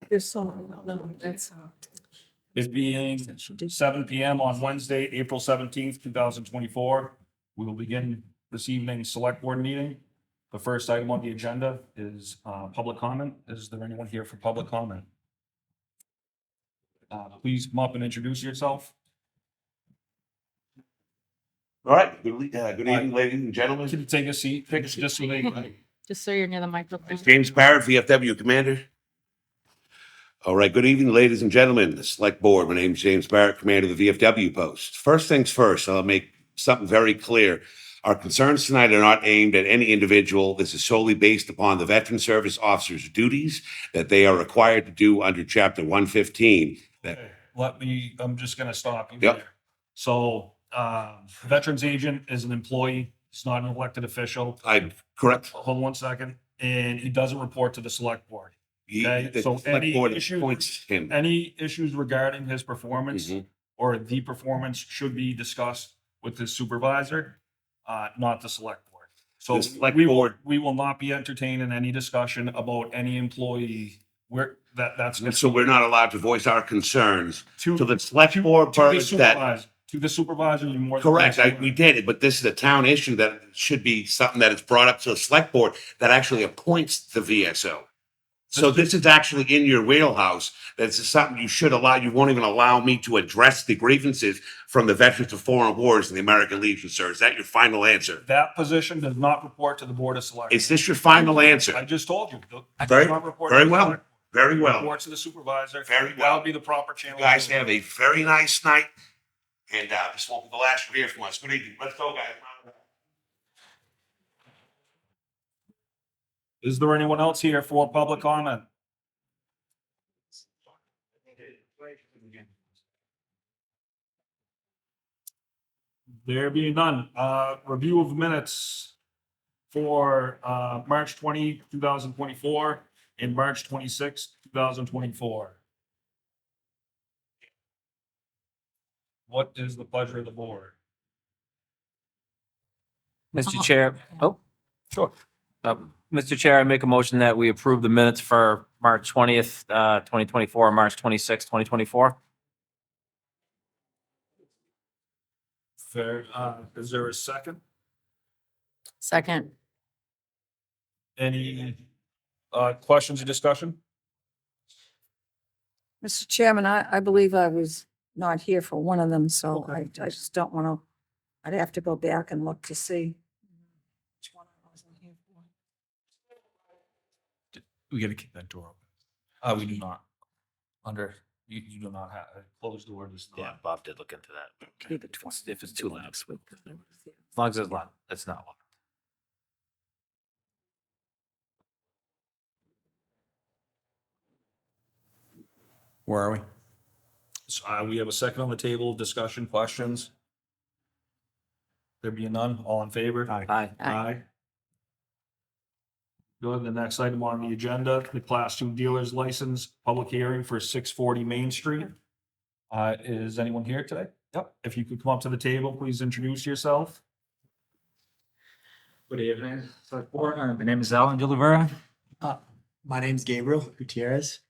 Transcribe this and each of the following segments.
There's some, no, that's, It being 7 p.m. on Wednesday, April 17th, 2024. We will begin this evening's select board meeting. The first item on the agenda is public comment. Is there anyone here for public comment? Please come up and introduce yourself. All right, good evening, ladies and gentlemen. Can you take a seat? Just so they. just so you're near the microphone. It's James Barrett, VFW Commander. All right, good evening, ladies and gentlemen, the Select Board. My name is James Barrett, Commander of the VFW Post. First things first, I'll make something very clear. Our concerns tonight are not aimed at any individual. This is solely based upon the Veteran Service Officers' duties that they are required to do under Chapter 115. Okay, I'm just gonna stop you Yep. there. So, veterans agent is an employee. He's not an elected official. Correct. Hold on 1 second. And he doesn't report to the select board. Okay, The so Select any Board issue- appoints him. Any issues regarding his performance Mhm. or the performance should be discussed with his supervisor, not the select board. So The Select we will, Board- we will not be entertaining any discussion about any employee. That's. So we're not allowed to voice our concerns To to the Select Board. to the That supervisor. To the supervisor, you're more. than Correct, welcome. we did it, but this is a town issue that should be something that is brought up to the select board that actually appoints the VSO. So this is actually in your wheelhouse. This is something you should allow. You won't even allow me to address the grievances from the Veterans of Foreign Wars and the American Legion, sir. Is that your final answer? That position does not report to the board of selectmen. Is this your final I answer? just told you. It Very- does not report to very the well. select board. Very It well. Reports to the supervisor. Very well. That'll be the proper channel. You guys have a very nice night, and this won't be the last you hear from us. Good evening. Let's go, guys. Is there anyone else here for public comment? There being none, review of minutes for March 20, 2024 and March 26, 2024. What is the pleasure of the board? Mr. Chair, Sure. Mr. Chair, I make a motion that we approve the minutes for March 20th, 2024, and March 26th, 2024. Fair. Is there a second? Second, Any questions or discussion? Mr. Chairman, I believe I was not here for one of them, so Okay. I just don't want to, I'd have to go back and look to see which one I wasn't here for. We gotta keep that door open. We do not. You do not have, closed door is Yeah, not. Bob did look into that. Keep it 20. If it's too loud, Next week. as long as it's loud, it's not loud. Where are we? So, we have a second on the table, discussion, questions? There being none, all in favor? Aye. Aye. Good, the next item on the agenda, the Class 2 dealer's license, public hearing for 640 Main Street. Is anyone here today? Yep. If you could come up to the table, please introduce yourself. Good evening, Select Board. My name is Alan De Oliveira. My name's Gabriel Gutierrez.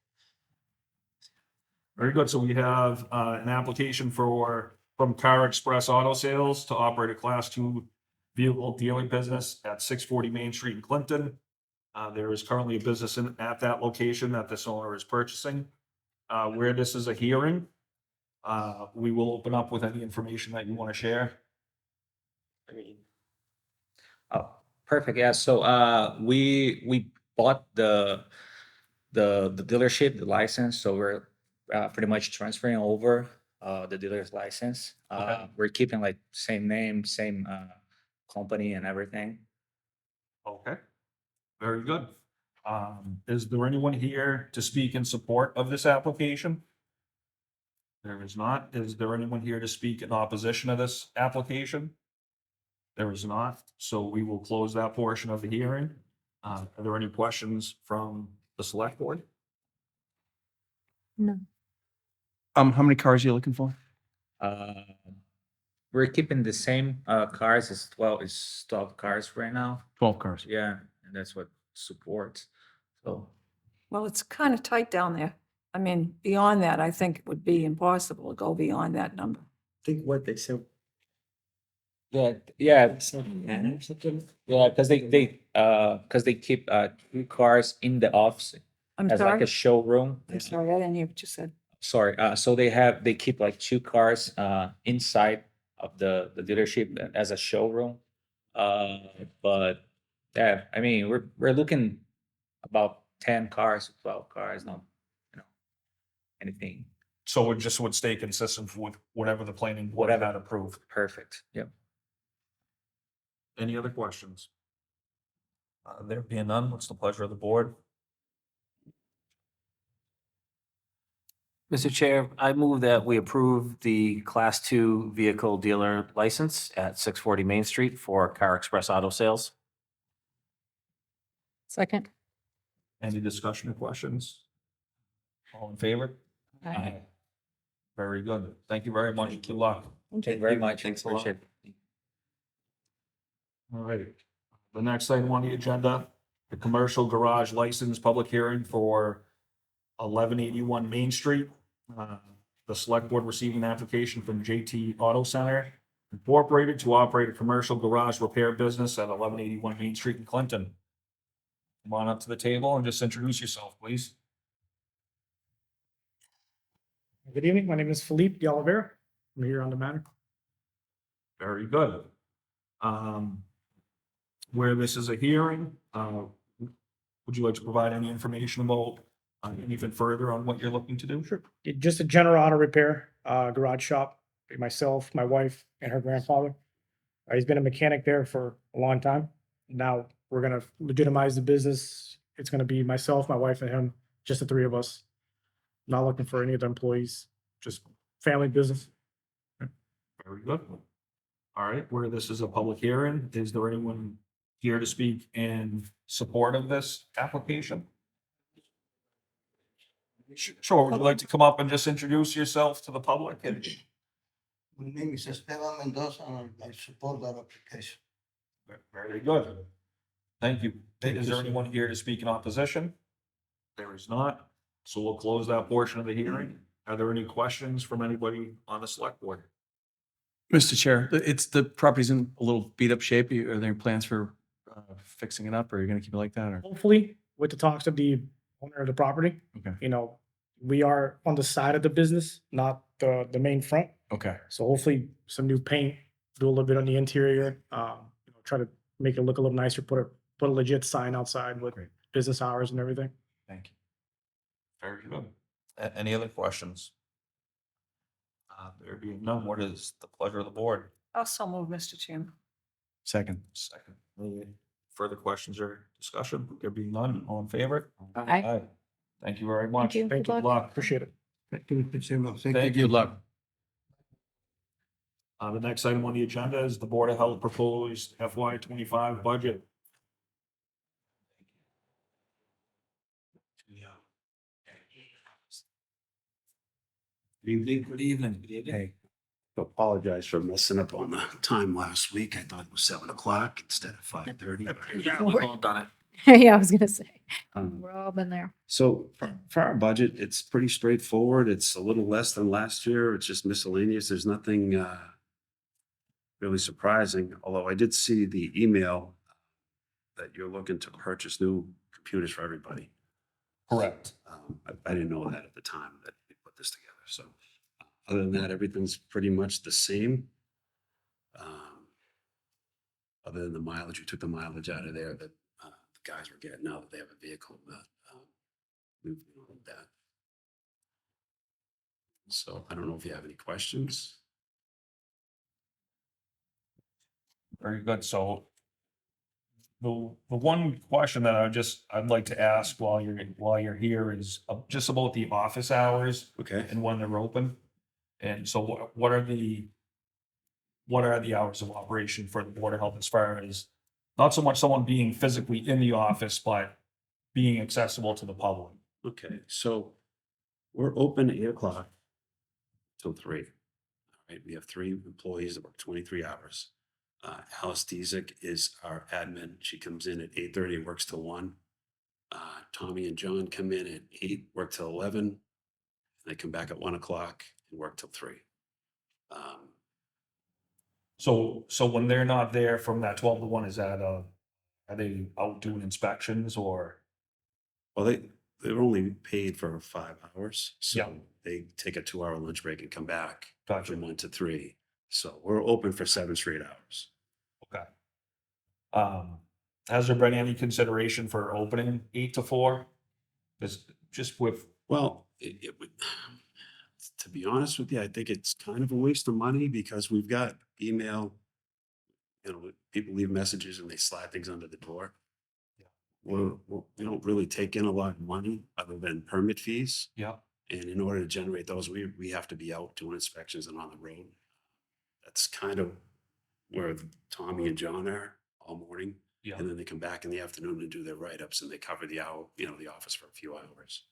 Very good. So we have an application from Car Express Auto Sales to operate a Class 2 vehicle dealing business at 640 Main Street in Clinton. There is currently a business at that location that this owner is purchasing. Where this is a hearing, we will open up with any information that you want to share. Oh, perfect. Yeah. So we bought the dealership, the license. So we're pretty much transferring over the dealer's license. Okay. We're keeping like same name, same company and everything. Okay, very good. Is there anyone here to speak in support of this application? There is not. Is there anyone here to speak in opposition of this application? There is not, so we will close that portion of the hearing. Are there any questions from the select board? no, How many cars are you looking for? We're keeping the same cars. It's 12 cars right now. 12 cars. Yeah, and that's what supports. So Well, it's kind of tight down there. I mean, beyond that, I think it would be impossible to go beyond that number. Think what they said. Yeah, yeah, yeah, because they keep 2 cars in the office I'm as like sorry, a showroom. I'm sorry, I didn't hear what you said. Sorry, so they keep like 2 cars inside of the dealership as a showroom. But yeah, I mean, we're looking about 10 cars, 12 cars, not, you know, anything. So it just would stay consistent with whatever the planning board Whatever. had approved. Perfect. Yep. Any other questions? There being none, what's the pleasure of the board? Mr. Chair, I move that we approve the Class 2 vehicle dealer license at 640 Main Street for Car Express Auto Sales. Second. Any discussion or questions? All in favor? Aye. Very good. Thank you very much. Good luck. Thank you very much. Thanks a lot. Appreciate it. All right. The next item on the agenda, the commercial garage license public hearing for 1181 Main Street. The select board received an application from JT Auto Center Incorporated to operate a commercial garage repair business at 1181 Main Street in Clinton. Come on up to the table and just introduce yourself, please. Good evening. My name is Philippe De Oliveira. I'm here on the matter. Very good. Where this is a hearing, would you like to provide any information about anything further on what you're looking to do? Sure. Just a general auto repair garage shop. Myself, my wife, and her grandfather. He's been a mechanic there for a long time. Now we're gonna legitimize the business. It's gonna be myself, my wife, and him, just the three of us. Not looking for any of the employees, just family business. Very good. All right, where this is a public hearing, is there anyone here to speak in support of this application? Sure, would you like to come up and just introduce yourself to the public? My name is Esteban Mendoza and I support that application. Very good. Thank you. Is there anyone here to speak in opposition? There is not, so we'll close that portion of the hearing. Are there any questions from anybody on the select board? Mr. Chair, the property's in a little beat up shape. Are there any plans for fixing it up, or are you gonna keep it like that, or? Hopefully, with the talks of the owner of the property, Okay, we are on the side of the business, not the main front. okay, So hopefully some new paint, do a little bit on the interior, try to make it look a little nicer, put a legit sign outside with Great. business hours and everything. thank you. Very good. Any other questions? There being none, what is the pleasure of the board? Also move, Mr. Chairman. Second. Second. Any further questions or discussion? There being none, all in favor? Aye. Thank you very much. you. Thank Good you. luck. Appreciate it. Thank you, Mr. Chairman. Thank you. Good luck. The next item on the agenda is the Board of Health proposed FY 25 budget. Good evening. Good evening. Hey, apologize for messing up on the time last week. I thought it was 7 o'clock instead of 5:30. Yeah, we've all done it. Yeah, I was gonna say, Um, we're all been there. So for our budget, it's pretty straightforward. It's a little less than last year. It's just miscellaneous. There's nothing really surprising, although I did see the email that you're looking to purchase new computers for everybody. Correct. I didn't know that at the time that we put this together. So other than that, everything's pretty much the same. Other than the mileage, we took the mileage out of there that the guys were getting now that they have a vehicle that we've moved that. So I don't know if you have any questions. Very good. So the one question that I'd like to ask while you're here is just about the office hours Okay. and when they're open. And so what are the hours of operation for the Board of Health as far as not so much someone being physically in the office, but being accessible to the public? Okay, so we're open 8 o'clock till 3. All right, we have 3 employees that work 23 hours. Alice Dezek is our admin. She comes in at 8:30, works till 1. Tommy and John come in at 8, work till 11. They come back at 1 o'clock and work till 3. So when they're not there from that 12 to 1, is that, are they out doing inspections or? Well, they're only paid for 5 hours, Yeah. so they take a 2-hour lunch break and come back Gotcha. from 1 to 3. So we're open for 7 straight hours. Okay. Has there been any consideration for opening 8 to 4? Just with, Well, it would, to be honest with you, I think it's kind of a waste of money because we've got email, people leave messages and they slide things under the door. We don't really take in a lot of money other than permit fees. yeah, And in order to generate those, we have to be out doing inspections and on the road. That's kind of where Tommy and John are all morning. yeah, And then they come back in the afternoon and do their write-ups and they cover the hour, the office for a few hours.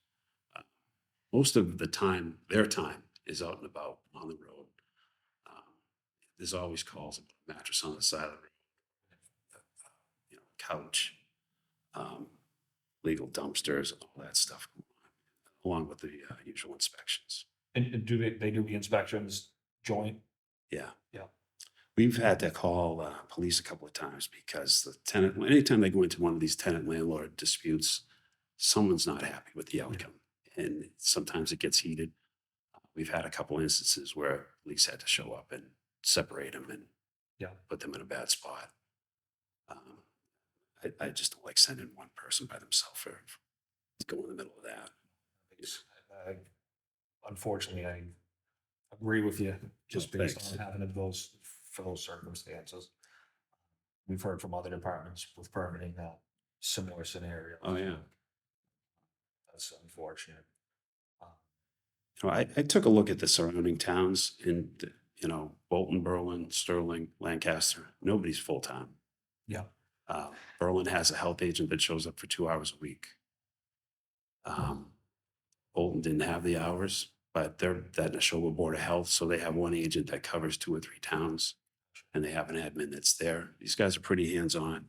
Most of the time, their time is out and about on the road. There's always calls about a mattress on the side of the road, couch, legal dumpsters, all that stuff, along with the usual inspections. and do they do the inspections joint? Yeah. Yeah. We've had to call police a couple of times because the tenant, anytime they go into one of these tenant landlord disputes, someone's not happy with the outcome. And sometimes it gets heated. We've had a couple instances where police had to show up and separate them and Yeah. put them in a bad spot. I just don't like sending one person by themselves to go in the middle of that. Unfortunately, I agree with you, just Oh, based thanks. on having for those circumstances. We've heard from other departments with permitting similar scenarios. Oh, yeah. That's unfortunate. I took a look at the surrounding towns and, Bolton, Berlin, Sterling, Lancaster, nobody's full-time. Yeah. Berlin has a health agent that shows up for 2 hours a week. Bolton didn't have the hours, but they're that Neshoba Board of Health, so they have one agent that covers 2 or 3 towns, and they have an admin that's there. These guys are pretty hands-on.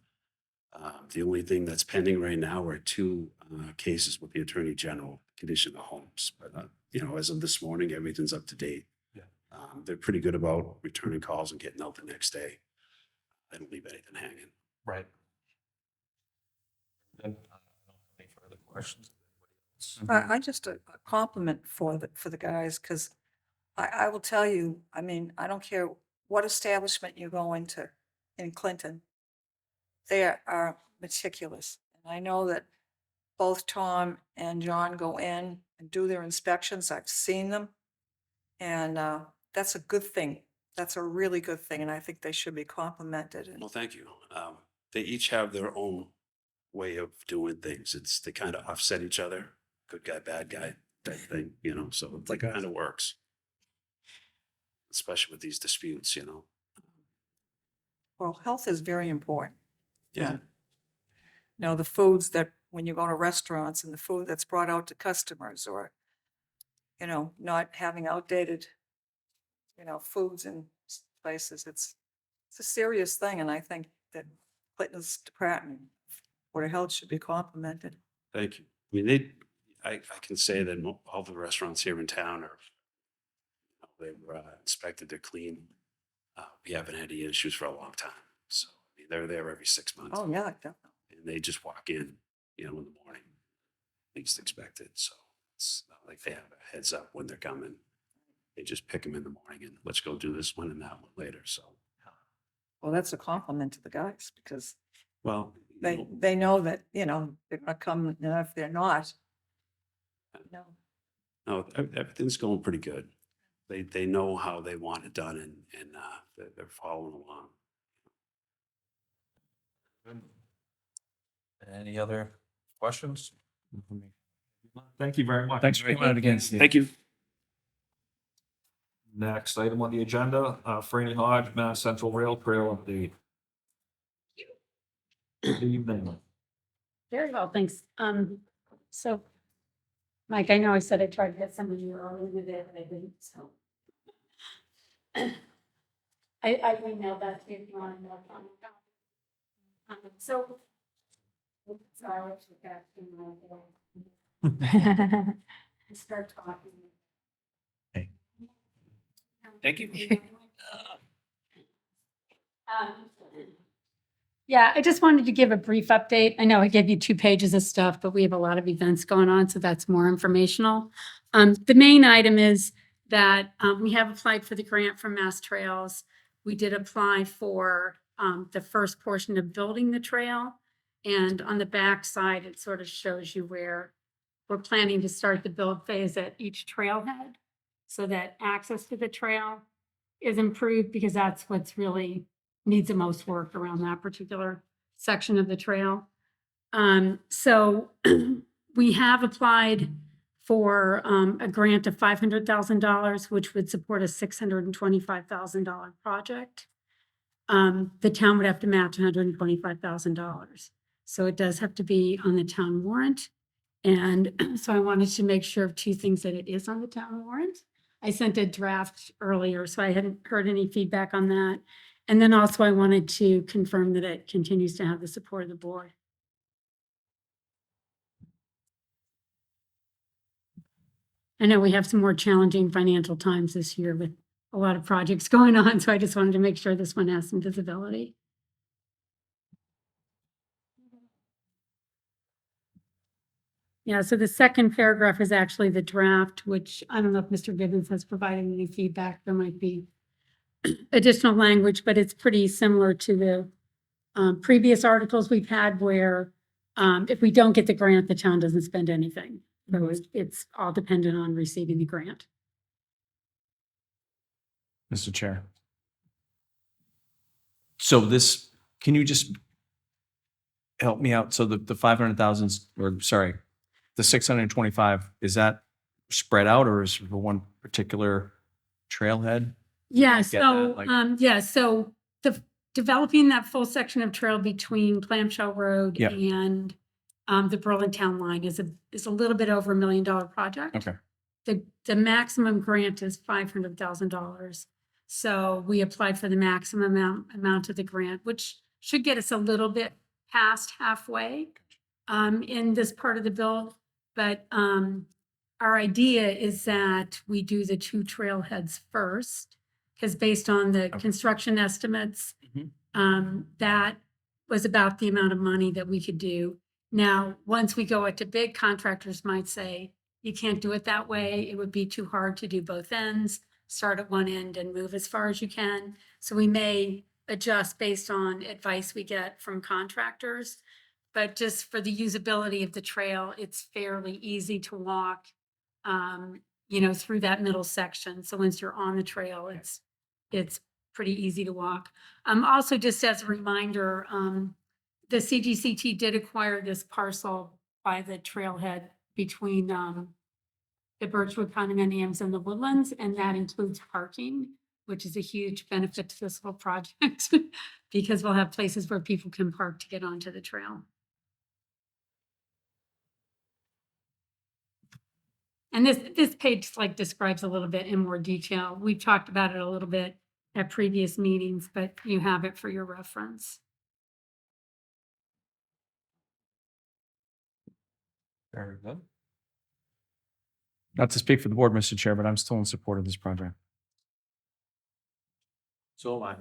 The only thing that's pending right now are 2 cases with the Attorney General, condition of homes. But, as of this morning, everything's up to date. Yeah. They're pretty good about returning calls and getting out the next day. They don't leave anything hanging. Right. Then, I don't have any further questions. I just a compliment for the guys, because I will tell you, I mean, I don't care what establishment you go into in Clinton, they are meticulous. And I know that both Tom and John go in and do their inspections. I've seen them. And that's a good thing. That's a really good thing. And I think they should be complimented. And Well, thank you. They each have their own way of doing things. They kind of offset each other, good guy, bad guy type thing, so it kind of works. Especially with these disputes, well, health is very important. Yeah. The foods that, when you go to restaurants and the food that's brought out to customers, or, not having outdated, foods in places, it's a serious thing. And I think that Clinton's Department Board of Health should be complimented. Thank you. I mean, I can say that all the restaurants here in town they were inspected, they're clean. We haven't had any issues for a long time. So they're there every 6 months. Oh, yeah, definitely. And they just walk in, in the morning, least expected. So it's not like they have a heads up when they're coming. They just pick them in the morning and let's go do this one and that one later. So, Well, that's a compliment to the guys, because well, they know that, they're gonna come, and if they're not, no. no, everything's going pretty good. They know how they want it done and they're following along. Any other questions? Thank you very much. Thanks for coming out again, Steve. Thank you. Next item on the agenda, Franny Hodge, Mass Central Rail Trail update. Good evening. Very well, thanks. So, Mike, I know I said I tried to get some of you early in the day, but I didn't, so. I emailed that to you if you want to know. So. Sorry, I took that in my day. Start talking. Thank you. Yeah, I just wanted to give a brief update. I know I gave you 2 pages of stuff, but we have a lot of events going on, so that's more informational. The main item is that we have applied for the grant from Mass Trails. We did apply for the first portion of building the trail. And on the back side, it sort of shows you where we're planning to start the build phase at each trailhead so that access to the trail is improved, because that's what's really needs the most work around that particular section of the trail. So we have applied for a grant of $500,000, which would support a $625,000 project. The town would have to match $125,000. So it does have to be on the town warrant. And so I wanted to make sure of 2 things, that it is on the town warrant. I sent a draft earlier, so I hadn't heard any feedback on that. And then also I wanted to confirm that it continues to have the support of the board. I know we have some more challenging financial times this year with a lot of projects going on, so I just wanted to make sure this one has some visibility. Yeah, so the second paragraph is actually the draft, which I don't know if Mr. Gibbons has provided any feedback. There might be additional language, but it's pretty similar to the previous articles we've had where if we don't get the grant, the town doesn't spend anything. So it's all dependent on receiving the grant. Mr. Chair. So this, can you just help me out? So the 500,000, or sorry, the 625, is that spread out, or is it for one particular trailhead? Yeah, Get so, that, like- so the developing that full section of trail between Clamshell Road Yep. and the Berlin Town line is a little bit over $1 million project. Okay. The maximum grant is $500,000. So we applied for the maximum amount of the grant, which should get us a little bit past halfway in this part of the build. But our idea is that we do the 2 trailheads first, because based on the construction estimates, that was about the amount of money that we could do. Now, once we go out to bid, contractors might say, you can't do it that way. It would be too hard to do both ends, start at one end and move as far as you can. So we may adjust based on advice we get from contractors. But just for the usability of the trail, it's fairly easy to walk, through that middle section. So once you're on the trail, it's pretty easy to walk. Also, just as a reminder, the CGCT did acquire this parcel by the trailhead between the Birchwood condominiums and the Woodlands, and that includes parking, which is a huge benefit to this whole project because we'll have places where people can park to get onto the trail. And this page describes a little bit in more detail. We've talked about it a little bit at previous meetings, but you have it for your reference. Very good. Not to speak for the board, Mr. Chair, but I'm still in support of this project. So am I.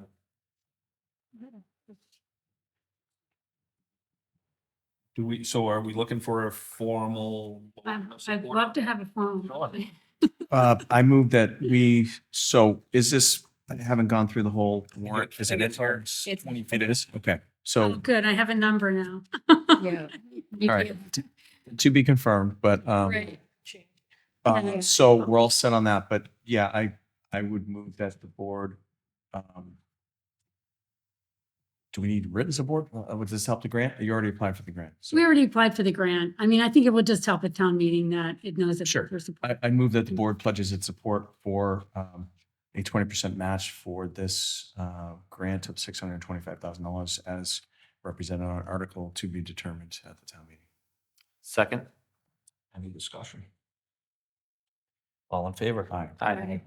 So are we looking for a formal? I'd love to have a formal. I move that is this, I haven't gone through the whole warrant. Is it in here? It is? Okay. Oh, So, good. I have a number now. Yeah. You All right. do. to be confirmed, but, Right. so we're all set on that, but yeah, I would move that the board, do we need written support? Would this help the grant? You already applied for the grant. So We already applied for the grant. I mean, I think it will just help at town meeting that it knows that Sure. there's support. I move that the board pledges its support for a 20% match for this grant of $625,000 as represented on article to be determined at the town meeting. Second. Any discussion? All in favor? Aye. Aye.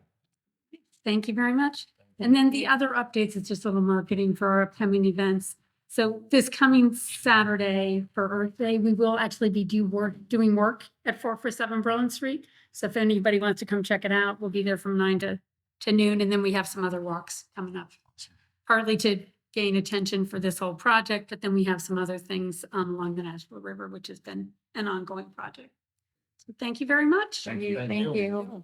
Thank you very much. And then the other updates is just a little marketing for our upcoming events. So this coming Saturday for Earth Day, we will actually be doing work at 447 Berlin Street. So if anybody wants to come check it out, we'll be there from 9 to to noon, and then we have some other walks coming up. Partly to gain attention for this whole project, but then we have some other things along the Nashville River, which has been an ongoing project. So thank you very much. Thank you. Thank you.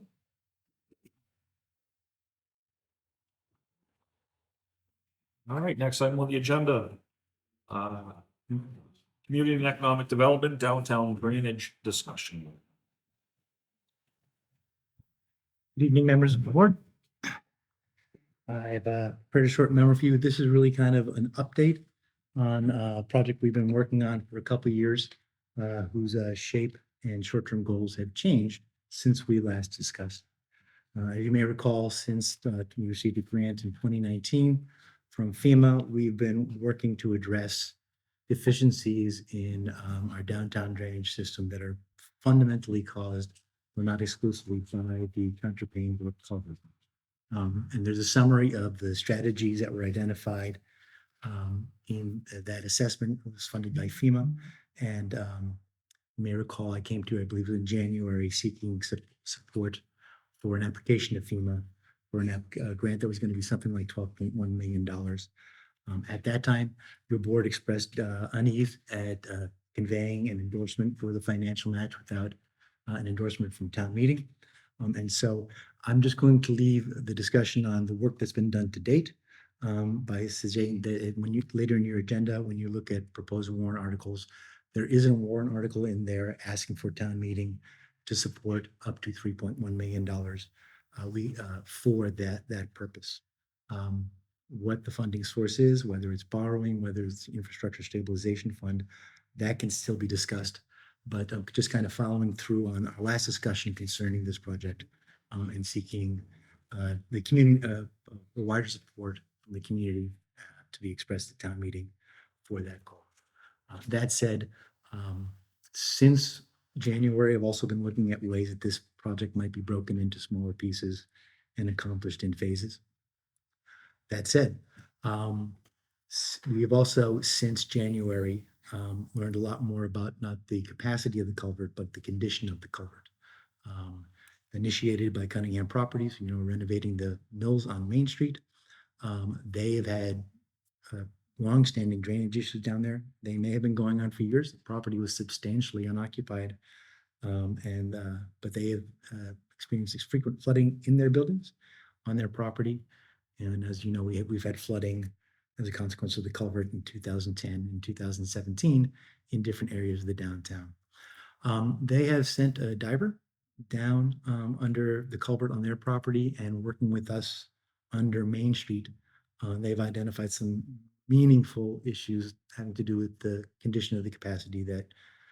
All right, next item on the agenda. Community and Economic Development Downtown Drainage Discussion. Good evening, members of the board. I have a pretty short memo for you. This is really kind of an update on a project we've been working on for a couple of years, whose shape and short-term goals have changed since we last discussed. You may recall, since we received a grant in 2019 from FEMA, we've been working to address deficiencies in our downtown drainage system that are fundamentally caused, but not exclusively, by the contrapane brook culvert. And there's a summary of the strategies that were identified in that assessment. It was funded by FEMA. And you may recall, I came to, I believe, in January, seeking support for an application to FEMA for a grant that was going to be something like $12.1 million. At that time, your board expressed unease at conveying an endorsement for the financial match without an endorsement from town meeting. And so I'm just going to leave the discussion on the work that's been done to date by suggesting that when you, later in your agenda, when you look at proposed warrant articles, there is a warrant article in there asking for town meeting to support up to $3.1 million for that purpose. What the funding source is, whether it's borrowing, whether it's infrastructure stabilization fund, that can still be discussed. But just kind of following through on our last discussion concerning this project and seeking the community, the wider support from the community to be expressed at town meeting for that goal. That said, since January, I've also been looking at ways that this project might be broken into smaller pieces and accomplished in phases. That said, we have also, since January, learned a lot more about not the capacity of the culvert, but the condition of the culvert. Initiated by Cunningham Properties, renovating the mills on Main Street. They have had longstanding drainage issues down there. They may have been going on for years. The property was substantially unoccupied, but they have experienced frequent flooding in their buildings, on their property. And as you know, we've had flooding as a consequence of the culvert in 2010 and 2017 in different areas of the downtown. They have sent a diver down under the culvert on their property and working with us under Main Street. They've identified some meaningful issues having to do with the condition of the capacity that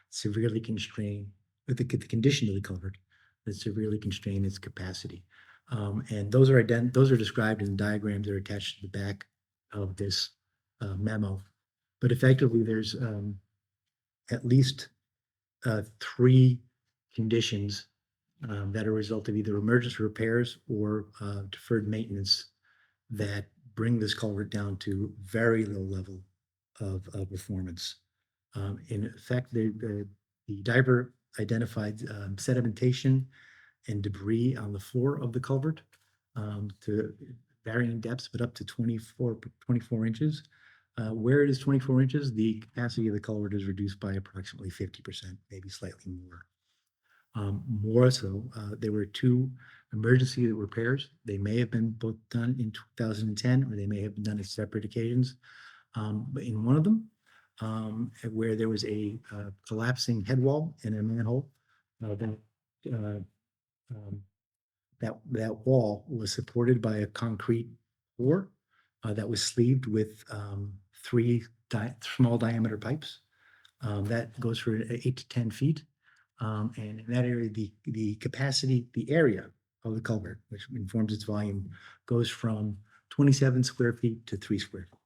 severely constrain, with the condition of the culvert that severely constrain its capacity. And those are described in diagrams that are attached to the back of this memo. But effectively, there's at least 3 conditions that are a result of either emergency repairs or deferred maintenance that bring this culvert down to very low level of performance. In effect, the diver identified sedimentation and debris on the floor of the culvert to varying depths, but up to 24 inches. Where it is 24 inches, the capacity of the culvert is reduced by approximately 50%, maybe slightly more. More so, there were 2 emergency repairs. They may have been both done in 2010, or they may have been done at separate occasions. But in one of them, where there was a collapsing head wall in a manhole, that wall was supported by a concrete floor that was sleeved with 3 small diameter pipes. That goes for 8 to 10 feet. And in that area, the capacity, the area of the culvert, which informs its volume, goes from 27 square feet to 3 square feet.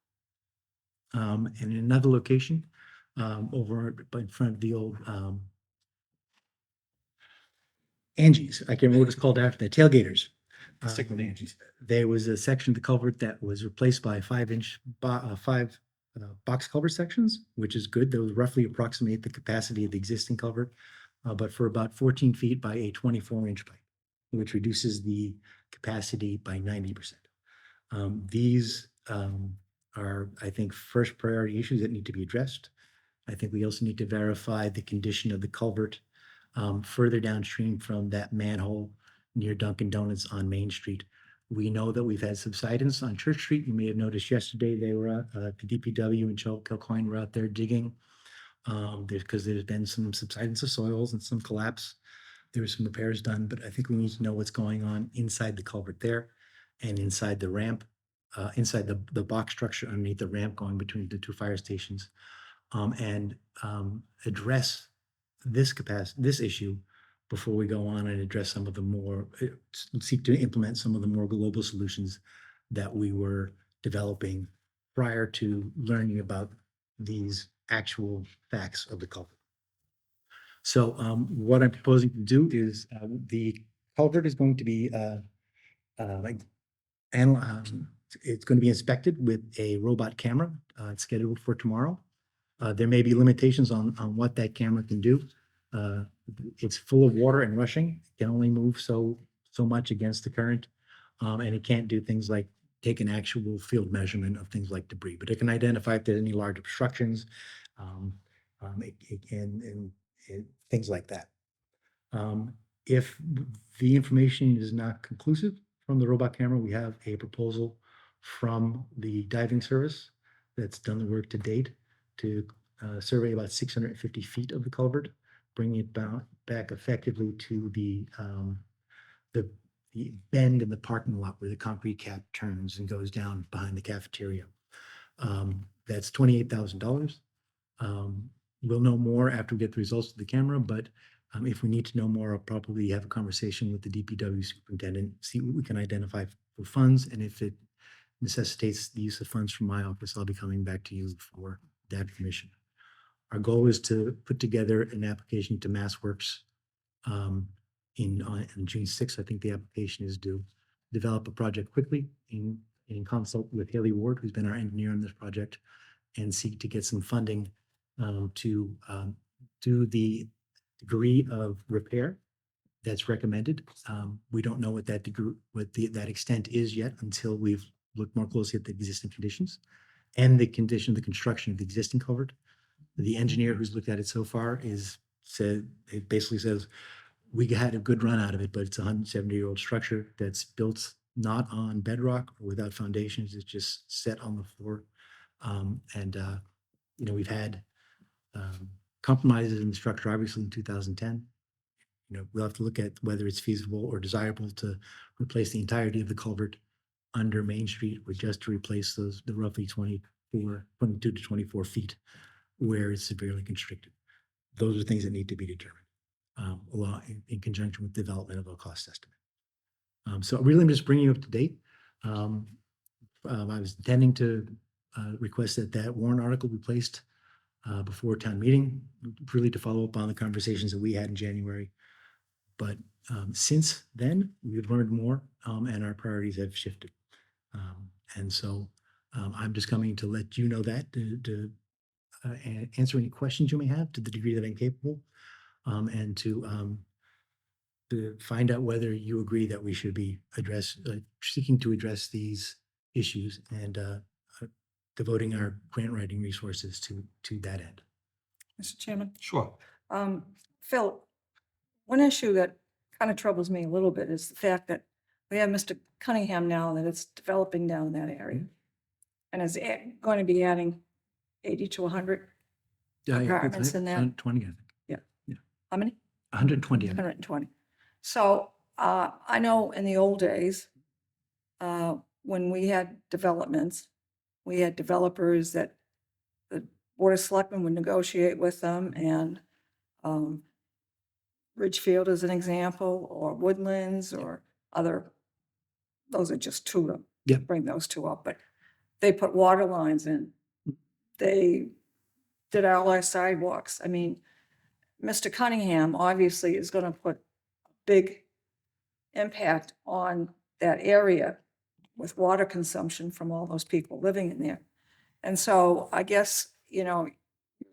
And in another location, over in front of the old Angie's, I can't remember what it's called after that, Tailgaters. Stick with Angie's. There was a section of the culvert that was replaced by 5-inch box culvert sections, which is good. Those roughly approximate the capacity of the existing culvert, but for about 14 feet by a 24-inch pipe, which reduces the capacity by 90%. These are, I think, first priority issues that need to be addressed. I think we also need to verify the condition of the culvert further downstream from that manhole near Dunkin' Donuts on Main Street. We know that we've had subsidence on Church Street. You may have noticed yesterday they were out, the DPW and Joe Kilcoyne were out there digging. Because there's been some subsidence of soils and some collapse. There were some repairs done, but I think we need to know what's going on inside the culvert there and inside the ramp, inside the box structure underneath the ramp going between the two fire stations. And address this issue before we go on and address some of the more, seek to implement some of the more global solutions that we were developing prior to learning about these actual facts of the culvert. So what I'm proposing to do is the culvert is going to be it's going to be inspected with a robot camera. It's scheduled for tomorrow. There may be limitations on what that camera can do. It's full of water and rushing. It can only move so much against the current, and it can't do things like take an actual field measurement of things like debris, but it can identify if there's any large obstructions, and things like that. If the information is not conclusive from the robot camera, we have a proposal from the diving service that's done the work to date to survey about 650 feet of the culvert, bringing it back effectively to the bend in the parking lot where the concrete cap turns and goes down behind the cafeteria. That's $28,000. We'll know more after we get the results of the camera, but if we need to know more, I'll probably have a conversation with the DPW superintendent, see what we can identify for funds, and if it necessitates the use of funds from my office, I'll be coming back to you for that information. Our goal is to put together an application to MassWorks on June 6th. I think the application is due. Develop a project quickly in consult with Haley Ward, who's been our engineer on this project, and seek to get some funding to do the degree of repair that's recommended. We don't know what that degree, that extent is yet until we've looked more closely at the existing conditions and the condition of the construction of the existing culvert. The engineer who's looked at it so far it basically says, we had a good run out of it, but it's a 170-year-old structure that's built not on bedrock or without foundations. It's just set on the floor. We've had compromises in the structure, obviously in 2010. We'll have to look at whether it's feasible or desirable to replace the entirety of the culvert under Main Street or just to replace the roughly 22 to 24 feet where it's severely constricted. Those are things that need to be determined in conjunction with development of a cost estimate. So really, I'm just bringing you up to date. I was intending to request that warrant article be placed before town meeting, really to follow up on the conversations that we had in January. But since then, we've learned more and our priorities have shifted. And so I'm just coming to let you know that, to answer any questions you may have to the degree that I'm capable, and to find out whether you agree that we should be seeking to address these issues and devoting our grant writing resources to that end. Mr. Chairman. Sure. Phil, one issue that kind of troubles me a little bit is the fact that we have Mr. Cunningham now that it's developing down in that area. And is going to be adding 80 to 100 apartments in there. 120, I think. How many? 120. 120. So I know in the old days, when we had developments, we had developers that the Board of Selectmen would negotiate with them, and Ridgefield as an example, or Woodlands, or other, those are just two of them. Yeah. Bring those two up, but they put water lines in. They did all our sidewalks. I mean, Mr. Cunningham obviously is going to put a big impact on that area with water consumption from all those people living in there. And so I guess, you're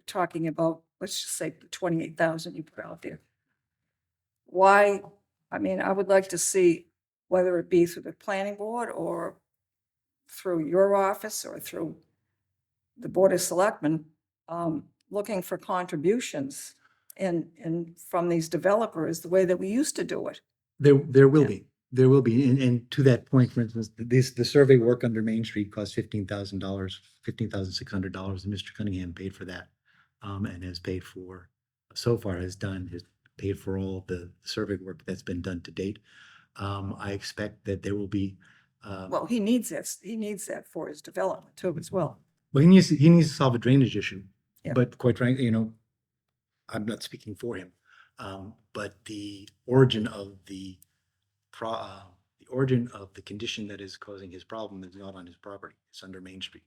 talking about, let's just say 28,000 you put out there. Why I mean, I would like to see, whether it be through the planning board or through your office or through the Board of Selectmen, looking for contributions in from these developers, the way that we used to do it. There will Yeah. be, there will be. And to that point, for instance, the survey work under Main Street cost $15,000, $15,600, and Mr. Cunningham paid for that. And has paid for, so far has paid for all of the survey work that's been done to date. I expect that there will be, Well, he needs this, he needs that for his development too as well. well, he needs to solve a drainage issue. Yeah. But quite frankly, I'm not speaking for him. But the origin of the condition that is causing his problem is not on his property. It's under Main Street.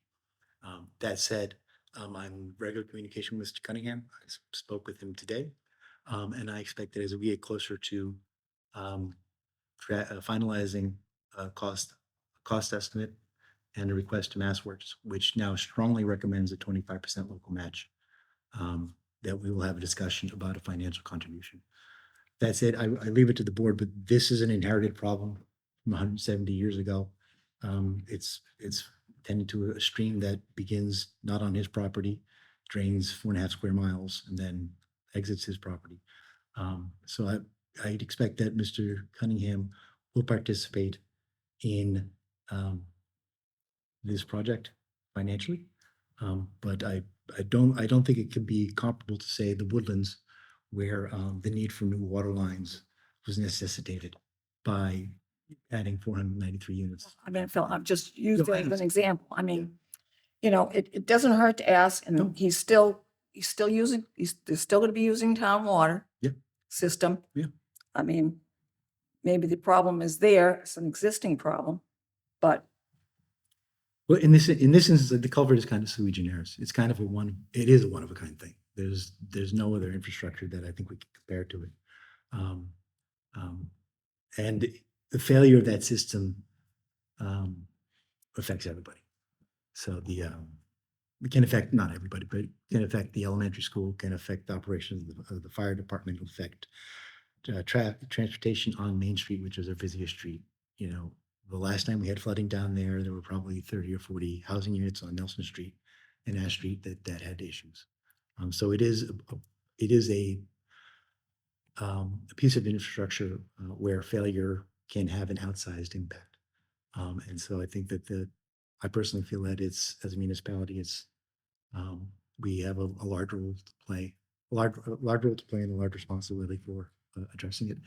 That said, I'm in regular communication with Mr. Cunningham. I spoke with him today. And I expect that as we get closer to finalizing a cost estimate and a request to MassWorks, which now strongly recommends a 25% local match, that we will have a discussion about a financial contribution. That said, I leave it to the board, but this is an inherited problem from 170 years ago. It's tended to a stream that begins not on his property, drains 4.5 square miles, and then exits his property. So I'd expect that Mr. Cunningham will participate in this project financially. But I don't think it could be comparable to, say, the Woodlands, where the need for new water lines was necessitated by adding 493 units. I mean, Phil, I'm just using No, I it as an understand. example. I mean, it doesn't hurt to ask, No. and he's still using, they're still gonna be using town water. Yeah. System. Yeah. I mean, maybe the problem is there, it's an existing problem, but Well, in this instance, the culvert is kind of sui generis. It's kind of it is a one of a kind thing. There's no other infrastructure that I think we can compare to it. And the failure of that system affects everybody. So it can affect not everybody, but it can affect the elementary school, can affect the operations of the fire department, will affect transportation on Main Street, which is our busiest street. The last time we had flooding down there, there were probably 30 or 40 housing units on Nelson Street and Ash Street that had issues. So it is a piece of infrastructure where failure can have an outsized impact. And so I think that I personally feel that as a municipality, we have a large role to play, a large role to play and a large responsibility for addressing it.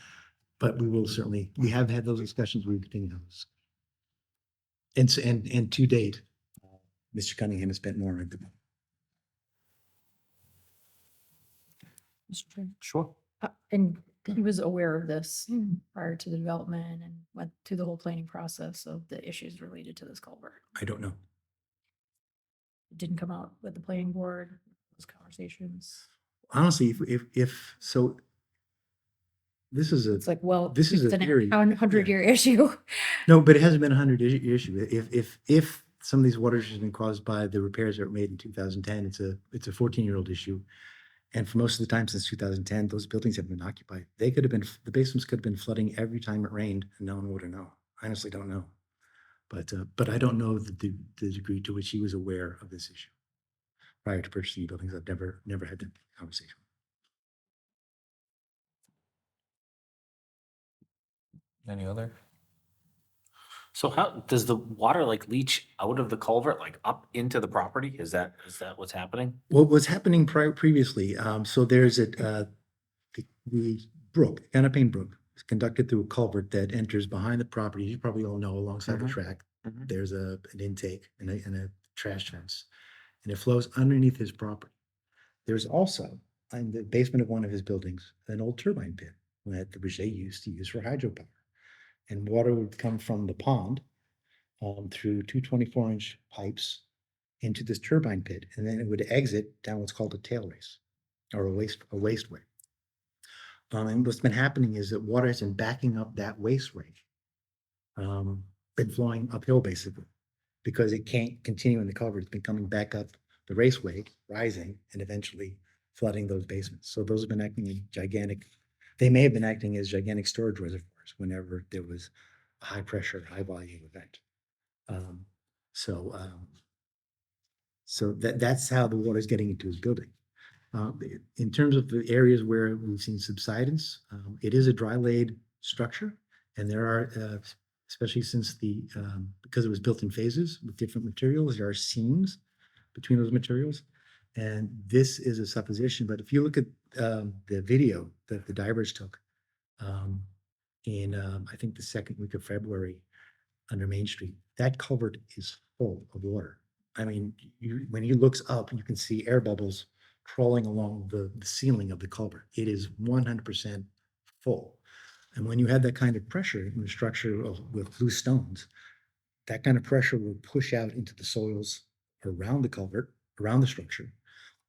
But we have had those discussions, we continue those. And to date, Mr. Cunningham has spent more on it than Mr. Chairman? Sure. And he was aware of this prior to the development and went through the whole planning process of the issues related to this culvert. I don't know. It didn't come out with the planning board, those conversations. Honestly, if so, this is It's like, well, this is it's a an theory. 100-year issue. No, but it hasn't been a 100 issue. If some of these water issues have been caused by the repairs that were made in 2010, it's a 14-year-old issue. And for most of the time since 2010, those buildings have been occupied. The basements could have been flooding every time it rained, and no one would have known. I honestly don't know. But I don't know the degree to which he was aware of this issue prior to purchasing the buildings. I've never had that conversation. Any other? So how does the water leach out of the culvert, up into the property? Is that what's happening? What was happening previously, so there's the brook, Canapane Brook, is conducted through a culvert that enters behind the property. You probably all know, alongside the track, there's an intake and a trash fence, and it flows underneath his property. There's also, in the basement of one of his buildings, an old turbine pit which they used to use for hydropower. And water would come from the pond through two 24-inch pipes into this turbine pit, and then it would exit down what's called a tail race or a wasteway. And what's been happening is that water has been backing up that wasteway, been flowing uphill basically, because it can't continue in the culvert. It's been coming back up the raceway, rising, and eventually flooding those basements. So those have been acting as gigantic storage reservoirs. whenever there was a high pressure, high volume event. Um, so, so that's how the water is getting into his building. In terms of the areas where we've seen subsidence, it is a dry laid structure, and there are, especially since because it was built in phases with different materials, there are seams between those materials. And this is a supposition, but if you look at the video that the divers took in, I think, the second week of February under Main Street, that culvert is full of water. I mean, when he looks up, you can see air bubbles crawling along the ceiling of the culvert. It is 100% full. And when you have that kind of pressure in the structure with loose stones, that kind of pressure will push out into the soils around the culvert, around the structure.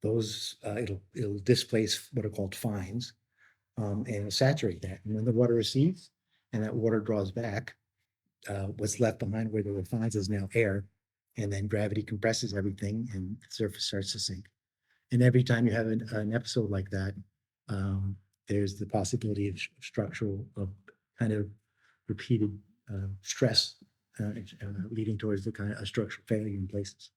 Those, it'll displace what are called fines, and it'll saturate that. And when the water recedes and that water draws back, what's left behind where there were fines is now air, and then gravity compresses everything and the surface starts to sink. And every time you have an episode like that, there's the possibility of structural, of kind of repeated stress leading towards the kind of structural failure in places,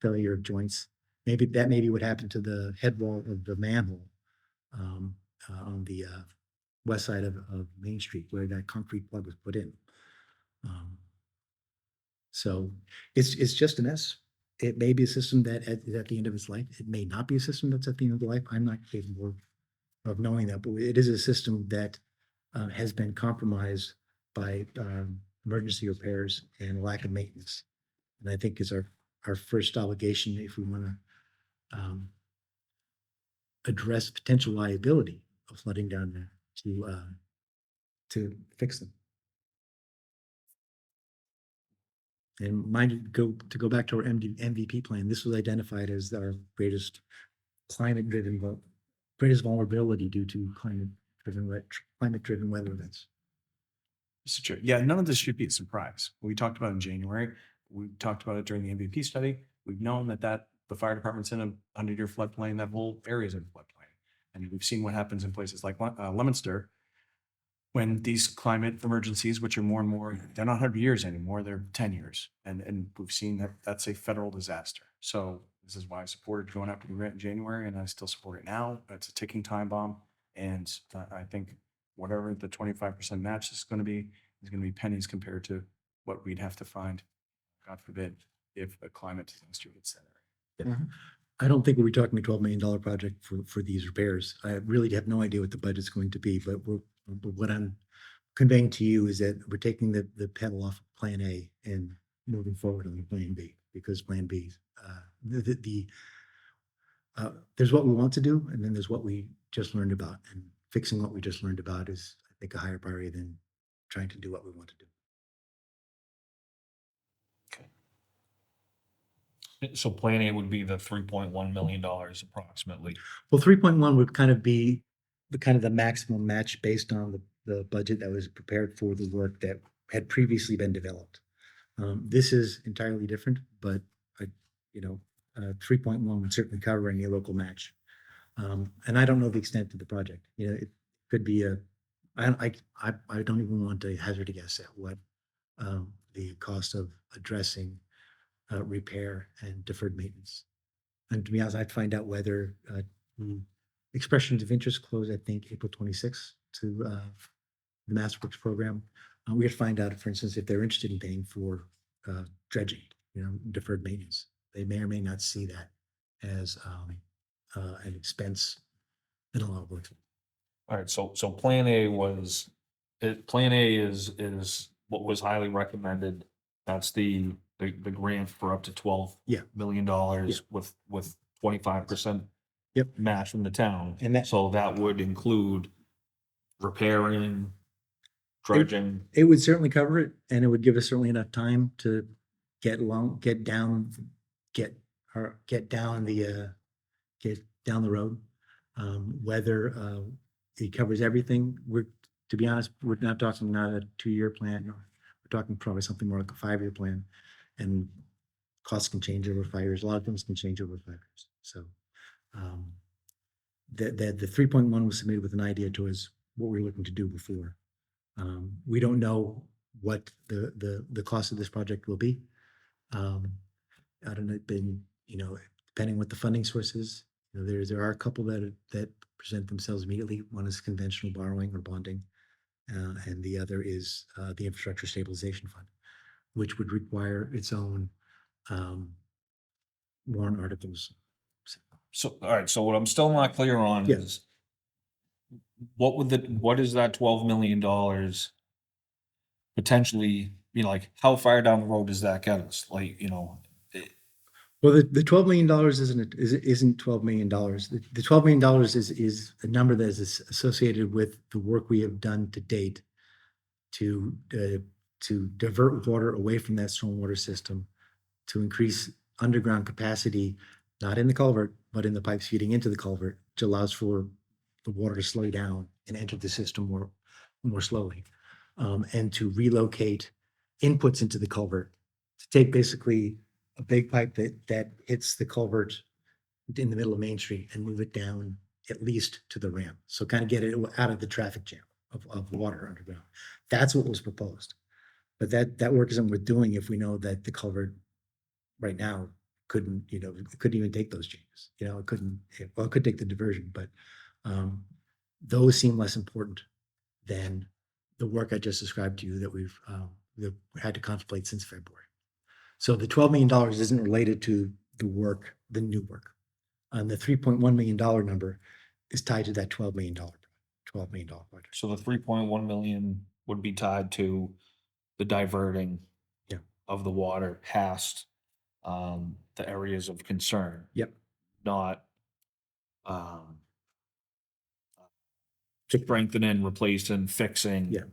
failure of joints. Maybe that may be what happened to the head wall of the manhole on the west side of Main Street, where that concrete plug was put in. So it's just a mess. It may be a system that is at the end of its life. It may not be a system that's at the end of the life. I'm not capable of knowing that, but it is a system that has been compromised by emergency repairs and lack of maintenance. And I think is our first obligation if we want to address potential liability of flooding down there to fix them. And mind you, to go back to our MVP plan, this was identified as our greatest greatest vulnerability due to climate-driven weather events. Mr. Chair, yeah, none of this should be a surprise. We talked about it in January. We talked about it during the MVP study. We've known that the fire department's in a 100-year floodplain, that whole area is in floodplain. And we've seen what happens in places like Leominster when these climate emergencies, which are more and more, they're not 100 years anymore, they're 10 years. And we've seen that that's a federal disaster. So this is why I supported going after the grant in January, and I still support it now. It's a ticking time bomb. And I think whatever the 25% match is going to be pennies compared to what we'd have to find, God forbid, if a climate disaster hits that area. Yeah. I don't think we'll be talking a $12 million project for these repairs. I really have no idea what the budget's going to be, but what I'm conveying to you is that we're taking the pedal off of Plan A and moving forward on Plan B, because Plan B, there's what we want to do, and then there's what we just learned about. And fixing what we just learned about is, I think, a higher priority than trying to do what we want to do. So Plan A would be the $3.1 million approximately. Well, 3.1 would kind of be the maximum match based on the budget that was prepared for the work that had previously been developed. This is entirely different, but 3.1 would certainly cover any local match. And I don't know the extent of the project. It could be I don't even want to hazard a guess at what the cost of addressing repair and deferred maintenance. And to be honest, I'd find out whether expressions of interest close, I think, April 26th to the MassWorks program. We have to find out, for instance, if they're interested in paying for dredging, deferred maintenance. They may or may not see that as an expense in a lot of work. All right, so Plan A Plan A is what was highly recommended. That's the grant for up to $12 million with 25% match from the town. And so that would include repairing, dredging. It would certainly cover it, and it would give us certainly enough time to get down the road. Whether it covers everything, to be honest, we're not talking not a 2-year plan. We're talking probably something more like a 5-year plan, and costs can change over 5 years. A lot of things can change over 5 years. So the 3.1 was submitted with an idea towards what we were looking to do before. We don't know what the cost of this project will be. I don't know, depending what the funding source is, there are a couple that present themselves immediately. One is conventional borrowing or bonding, and the other is the Infrastructure Stabilization Fund, which would require its own warrant articles. So, all right, so what I'm still not clear on Yeah. is what is that $12 million potentially, like, how far down the road does that get us? Like, Well, the $12 million isn't $12 million. The $12 million is a number that is associated with the work we have done to date to divert water away from that stormwater system, to increase underground capacity, not in the culvert, but in the pipes feeding into the culvert, which allows for the water to slow down and enter the system more slowly, and to relocate inputs into the culvert, to take basically a big pipe that hits the culvert in the middle of Main Street and move it down at least to the ramp. So kind of get it out of the traffic jam of water underground. That's what was proposed. But that work isn't worth doing if we know that the culvert right now couldn't even take those changes. It could take the diversion, but those seem less important than the work I just described to you that we've had to contemplate since February. So the $12 million isn't related to the new work. The $3.1 million number is tied to that $12 million project. so the 3.1 million would be tied to the diverting Yeah. of the water past the areas of concern. Yep. Not strengthening, replacing, fixing Yeah.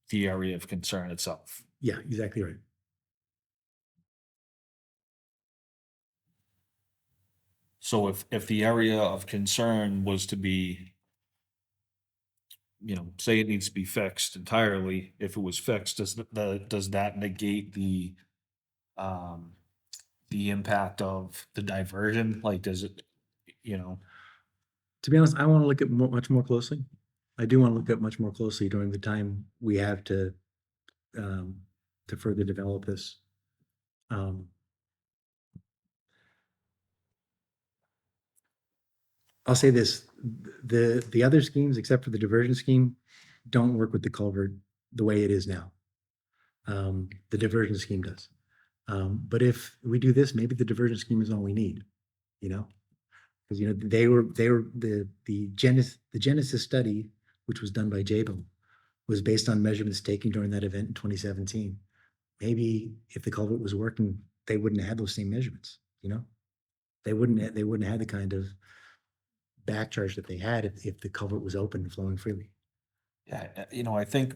the area of concern itself. Yeah, exactly right. So if the area of concern was to be, say it needs to be fixed entirely, if it was fixed, does that negate the impact of the diversion? Like, does it, To be honest, I want to look at much more closely. I do want to look at much more closely during the time we have to further develop this. I'll say this, the other schemes, except for the diversion scheme, don't work with the culvert the way it is now. The diversion scheme does. But if we do this, maybe the diversion scheme is all we need, because the Genesis study, which was done by Jabel, was based on measurements taken during that event in 2017. Maybe if the culvert was working, they wouldn't have had those same measurements. They wouldn't have the kind of back charge that they had if the culvert was open and flowing freely. yeah, I think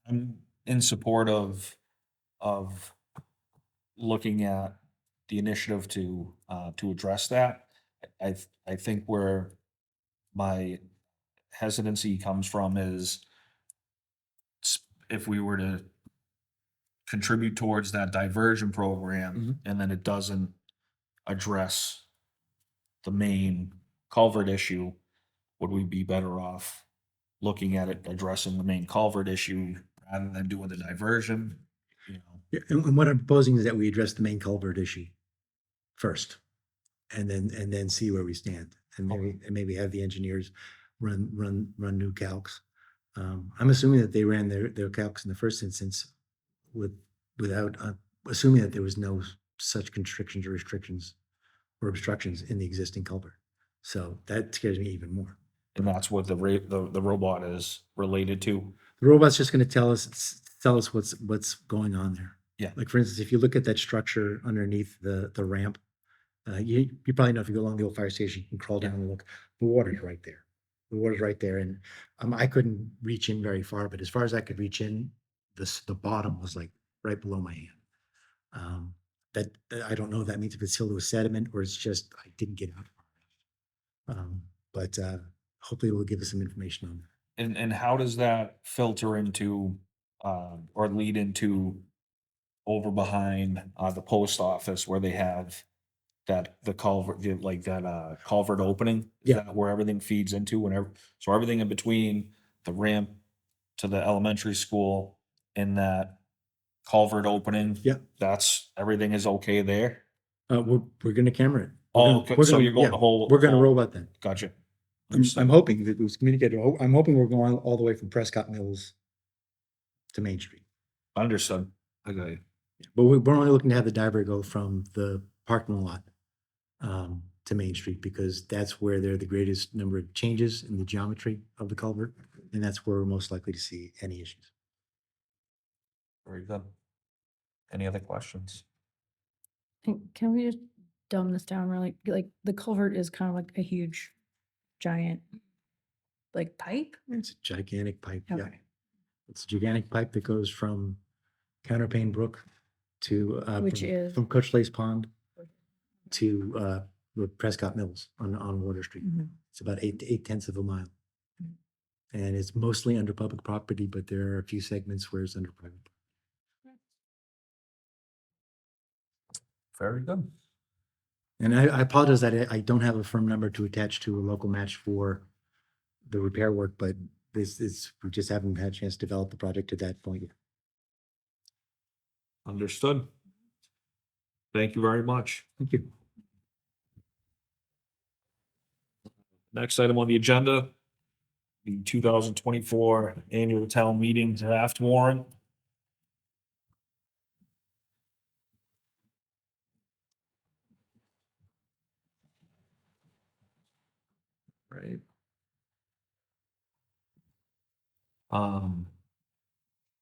I'm in support of looking at the initiative to address that. I think where my hesitancy comes from is if we were to contribute towards that diversion program and then it doesn't address the main culvert issue, would we be better off looking at it addressing the main culvert issue rather than doing the diversion? Yeah, and what I'm proposing is that we address the main culvert issue first, and then see where we stand, and maybe have the engineers run new calcs. I'm assuming that they ran their calcs in the first instance without assuming that there was no such constrictions or restrictions or obstructions in the existing culvert. So that scares me even more. And that's what the robot is related to. The robot's just going to tell us what's going on there. Yeah. Like, for instance, if you look at that structure underneath the ramp, you probably know, if you go along the old fire station, you can crawl down and look. The water's right there. The water's right there, and I couldn't reach in very far, but as far as I could reach in, the bottom was like right below my hand. That I don't know if that means if it's filled with sediment or it's just I didn't get out far enough. But hopefully it will give us some information on that. And how does that filter into or lead into over behind the post office where they have the culvert, culvert opening? Is Yeah. that where everything feeds into, so everything in between the ramp to the elementary school in that culvert opening. Yeah. That's, everything is okay there? We're gonna camera it. Oh, okay, so you're going the whole. We're gonna whole- robot that. Gotcha. I'm hoping that it was communicated. I'm hoping we're going all the way from Prescott Mills to Main Street. Understood. I got you. But we're only looking to have the diver go from the parking lot to Main Street because that's where there are the greatest number of changes in the geometry of the culvert. And that's where we're most likely to see any issues. Very good. Any other questions? And can we just dumb this down really? Like the culvert is kind of like a huge, giant, like pipe? It's a gigantic pipe. Yeah. Okay. It's a gigantic pipe that goes from Counterpane Brook to Which is? from Coach Lace Pond to Prescott Mills on Water Street. Mhm. It's about 8/10 of a mile. Mhm. And it's mostly under public property, but there are a few segments where it's under private. Very good. And I apologize that I don't have a firm number to attach to a local match for the repair work, but this is, we just haven't had a chance to develop the project to that point yet. Understood. Thank you very much. Thank you. Next item on the agenda, the 2024 annual town meeting draft warrant. Right.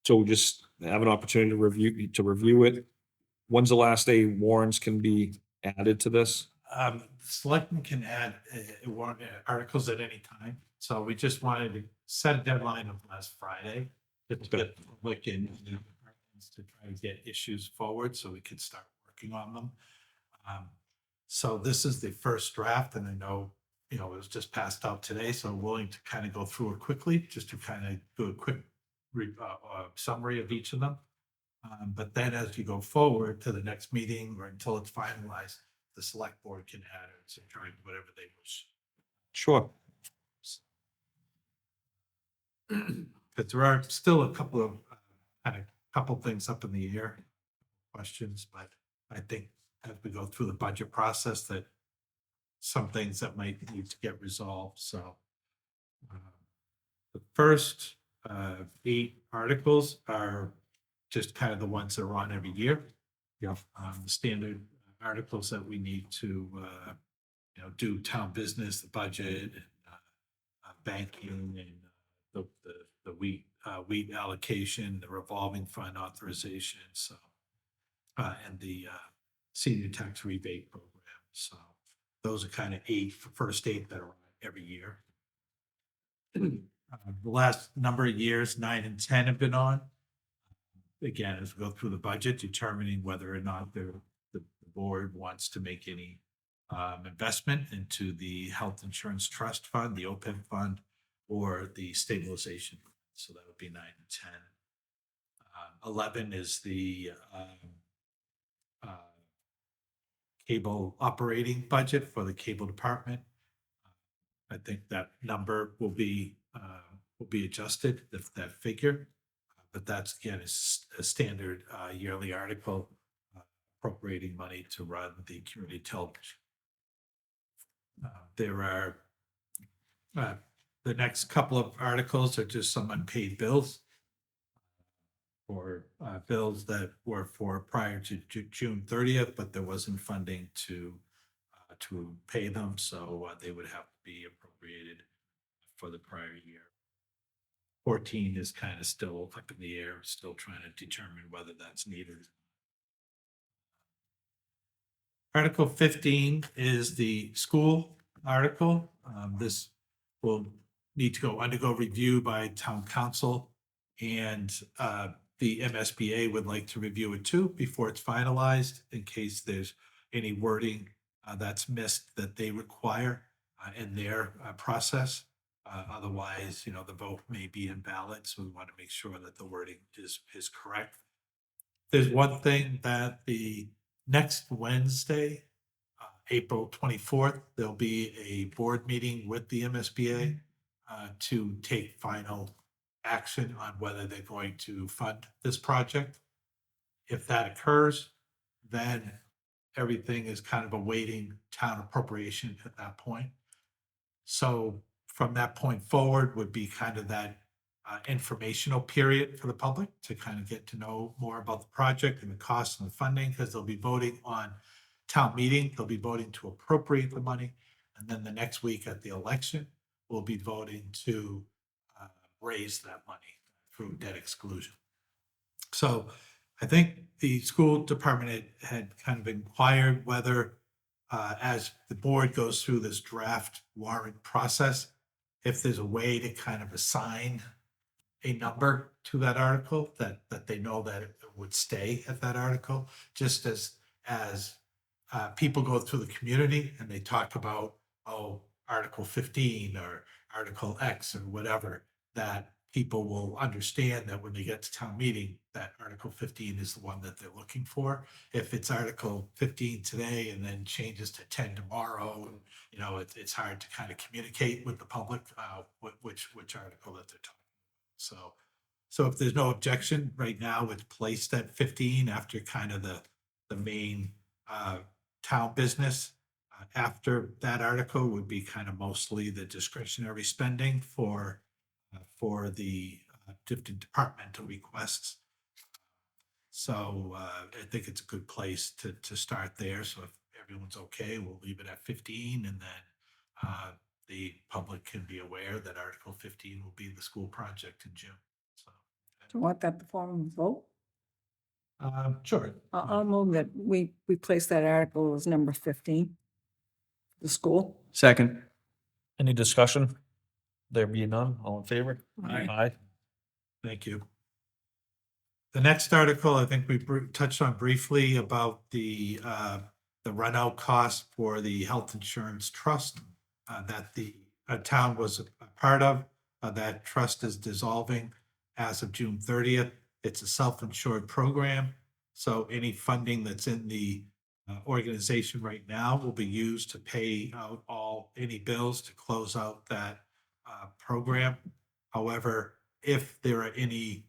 So we just have an opportunity to review it. When's the last day warrants can be added to this? Selectmen can add warrant articles at any time, so we just wanted to set a deadline of last Friday. Just to get look in to try to get issues forward so we could start working on them. So this is the first draft, and I know, it was just passed out today, so I'm willing to kind of go through it quickly, just to kind of do a quick summary of each of them. But then as you go forward to the next meeting or until it's finalized, the select board can add or subtract whatever they wish. Sure. But there are still a couple of things up in the air, questions, but I think as we go through the budget process that some things that might need to get resolved, so. The first 8 articles are just kind of the ones that are on every year. Yeah. The standard articles that we need to, do town business, the budget, banking, and the wheat allocation, the revolving fund authorization, so, and the senior tax rebate program. So those are kind of 8, first 8 that are on every year. The last number of years, 9 and 10 have been on. Again, as we go through the budget, determining whether or not the board wants to make any investment into the health insurance trust fund, the OPEB fund, or the stabilization. So that would be 9 and 10. 11 is the cable operating budget for the cable department. I think that number will be adjusted, that figure. But that's, again, is a standard yearly article appropriating money to run the community television. There are the next couple of articles are just some unpaid bills or bills that were for prior to June 30th, but there wasn't funding to pay them, so they would have to be appropriated for the prior year. 14 is kind of still up in the air, still trying to determine whether that's needed. Article 15 is the school article. This will need to undergo review by town council, and the MSBA would like to review it too before it's finalized in case there's any wording that's missed that they require in their process. Otherwise, the vote may be invalid, so we want to make sure that the wording is correct. There's one thing that the next Wednesday, April 24th, there'll be a board meeting with the MSBA to take final action on whether they're going to fund this project. If that occurs, then everything is kind of awaiting town appropriation at that point. So from that point forward would be kind of that informational period for the public to kind of get to know more about the project and the costs and the funding, because they'll be voting on town meeting, they'll be voting to appropriate the money. And then the next week at the election, we'll be voting to raise that money through debt exclusion. So I think the school department had kind of inquired whether, as the board goes through this draft warrant process, if there's a way to kind of assign a number to that article that they know that it would stay at that article, just as people go through the community and they talk about, oh, Article 15 or Article X or whatever, that people will understand that when they get to town meeting, that Article 15 is the one that they're looking for. If it's Article 15 today and then changes to 10 tomorrow, you know, it's hard to kind of communicate with the public which article that they're talking about. So if there's no objection, right now it's placed at 15 after kind of the main town business. After that article would be kind of mostly the discretionary spending for the different departmental requests. So I think it's a good place to start there. So if everyone's okay, we'll leave it at 15, and then the public can be aware that Article 15 will be the school project in June. So, Do you want that to form of a vote? sure. I'll move that we place that article as number 15, the school. Second. Any discussion? There being none, all in favor? Aye. Thank you. The next article, I think we touched on briefly about the run out cost for the health insurance trust that the town was a part of. That trust is dissolving as of June 30th. It's a self-insured program. So any funding that's in the organization right now will be used to pay out any bills to close out that program. However, if there are any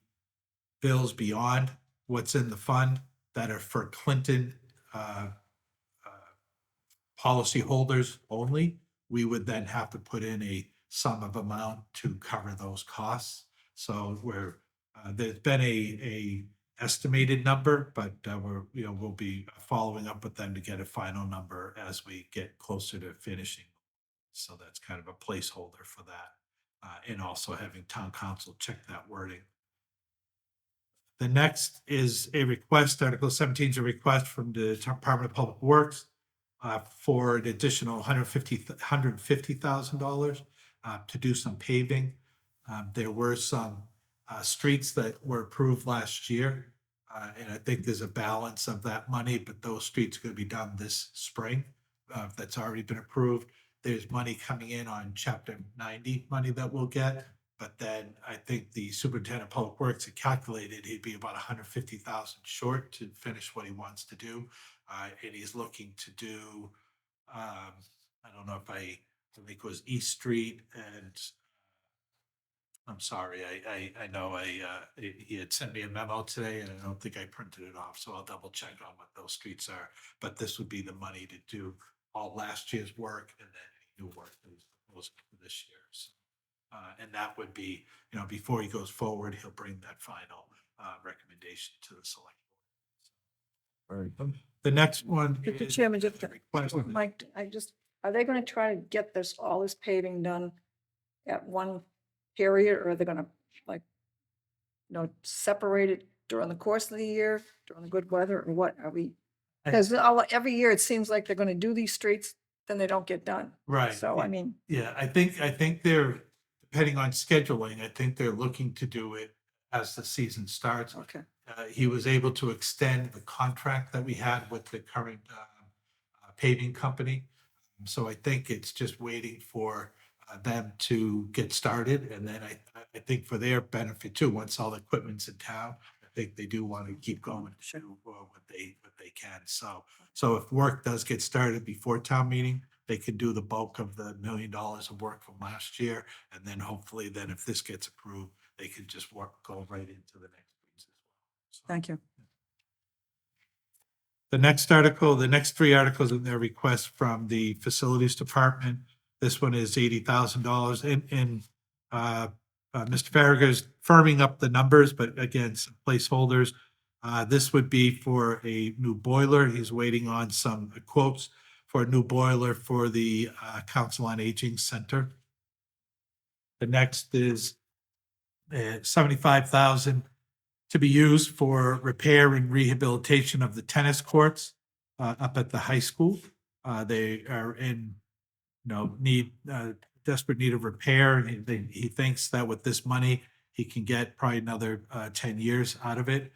bills beyond what's in the fund that are for Clinton policyholders only, we would then have to put in a sum of amount to cover those costs. So there's been a estimated number, but we'll be following up with them to get a final number as we get closer to finishing. So that's kind of a placeholder for that. And also having town council check that wording. The next is a request, Article 17 is a request from the Department of Public Works for an additional $150,000 to do some paving. There were some streets that were approved last year, and I think there's a balance of that money, but those streets are going to be done this spring. That's already been approved. There's money coming in on Chapter 90 money that we'll get, but then I think the superintendent of public works had calculated he'd be about 150,000 short to finish what he wants to do, and he's looking to do. I don't know if I think it was East Street and. I'm sorry, I know he had sent me a memo today and I don't think I printed it off, so I'll double check on what those streets are. But this would be the money to do all last year's work and then any new work that he's proposing for this year. So, and that would be, before he goes forward, he'll bring that final recommendation to the select board. The next one. Mr. is Chairman, just, a request- Mike, are they gonna try to get all this paving done at one period, or are they gonna separate it during the course of the year, during the good weather, or what are we? Because every year it seems like they're gonna do these streets, then they don't get done. Right. So, I mean, Yeah, I think they're, depending on scheduling, I think they're looking to do it as the season starts. okay, He was able to extend the contract that we had with the current paving company. So I think it's just waiting for them to get started. And then I think for their benefit too, once all the equipment's in town, I think they do want to keep going to what they can. So if work does get started before town meeting, they could do the bulk of the $1 million of work from last year. And then hopefully then if this gets approved, they could just go right into the next phase as well. So- Thank you. The next three articles in their request from the facilities department. This one is $80,000 and Mr. Farragut is firming up the numbers, but again, some placeholders. This would be for a new boiler. He's waiting on some quotes for a new boiler for the Council on Aging Center. The next is $75,000 to be used for repair and rehabilitation of the tennis courts up at the high school. They are in, desperate need of repair. He thinks that with this money, he can get probably another 10 years out of it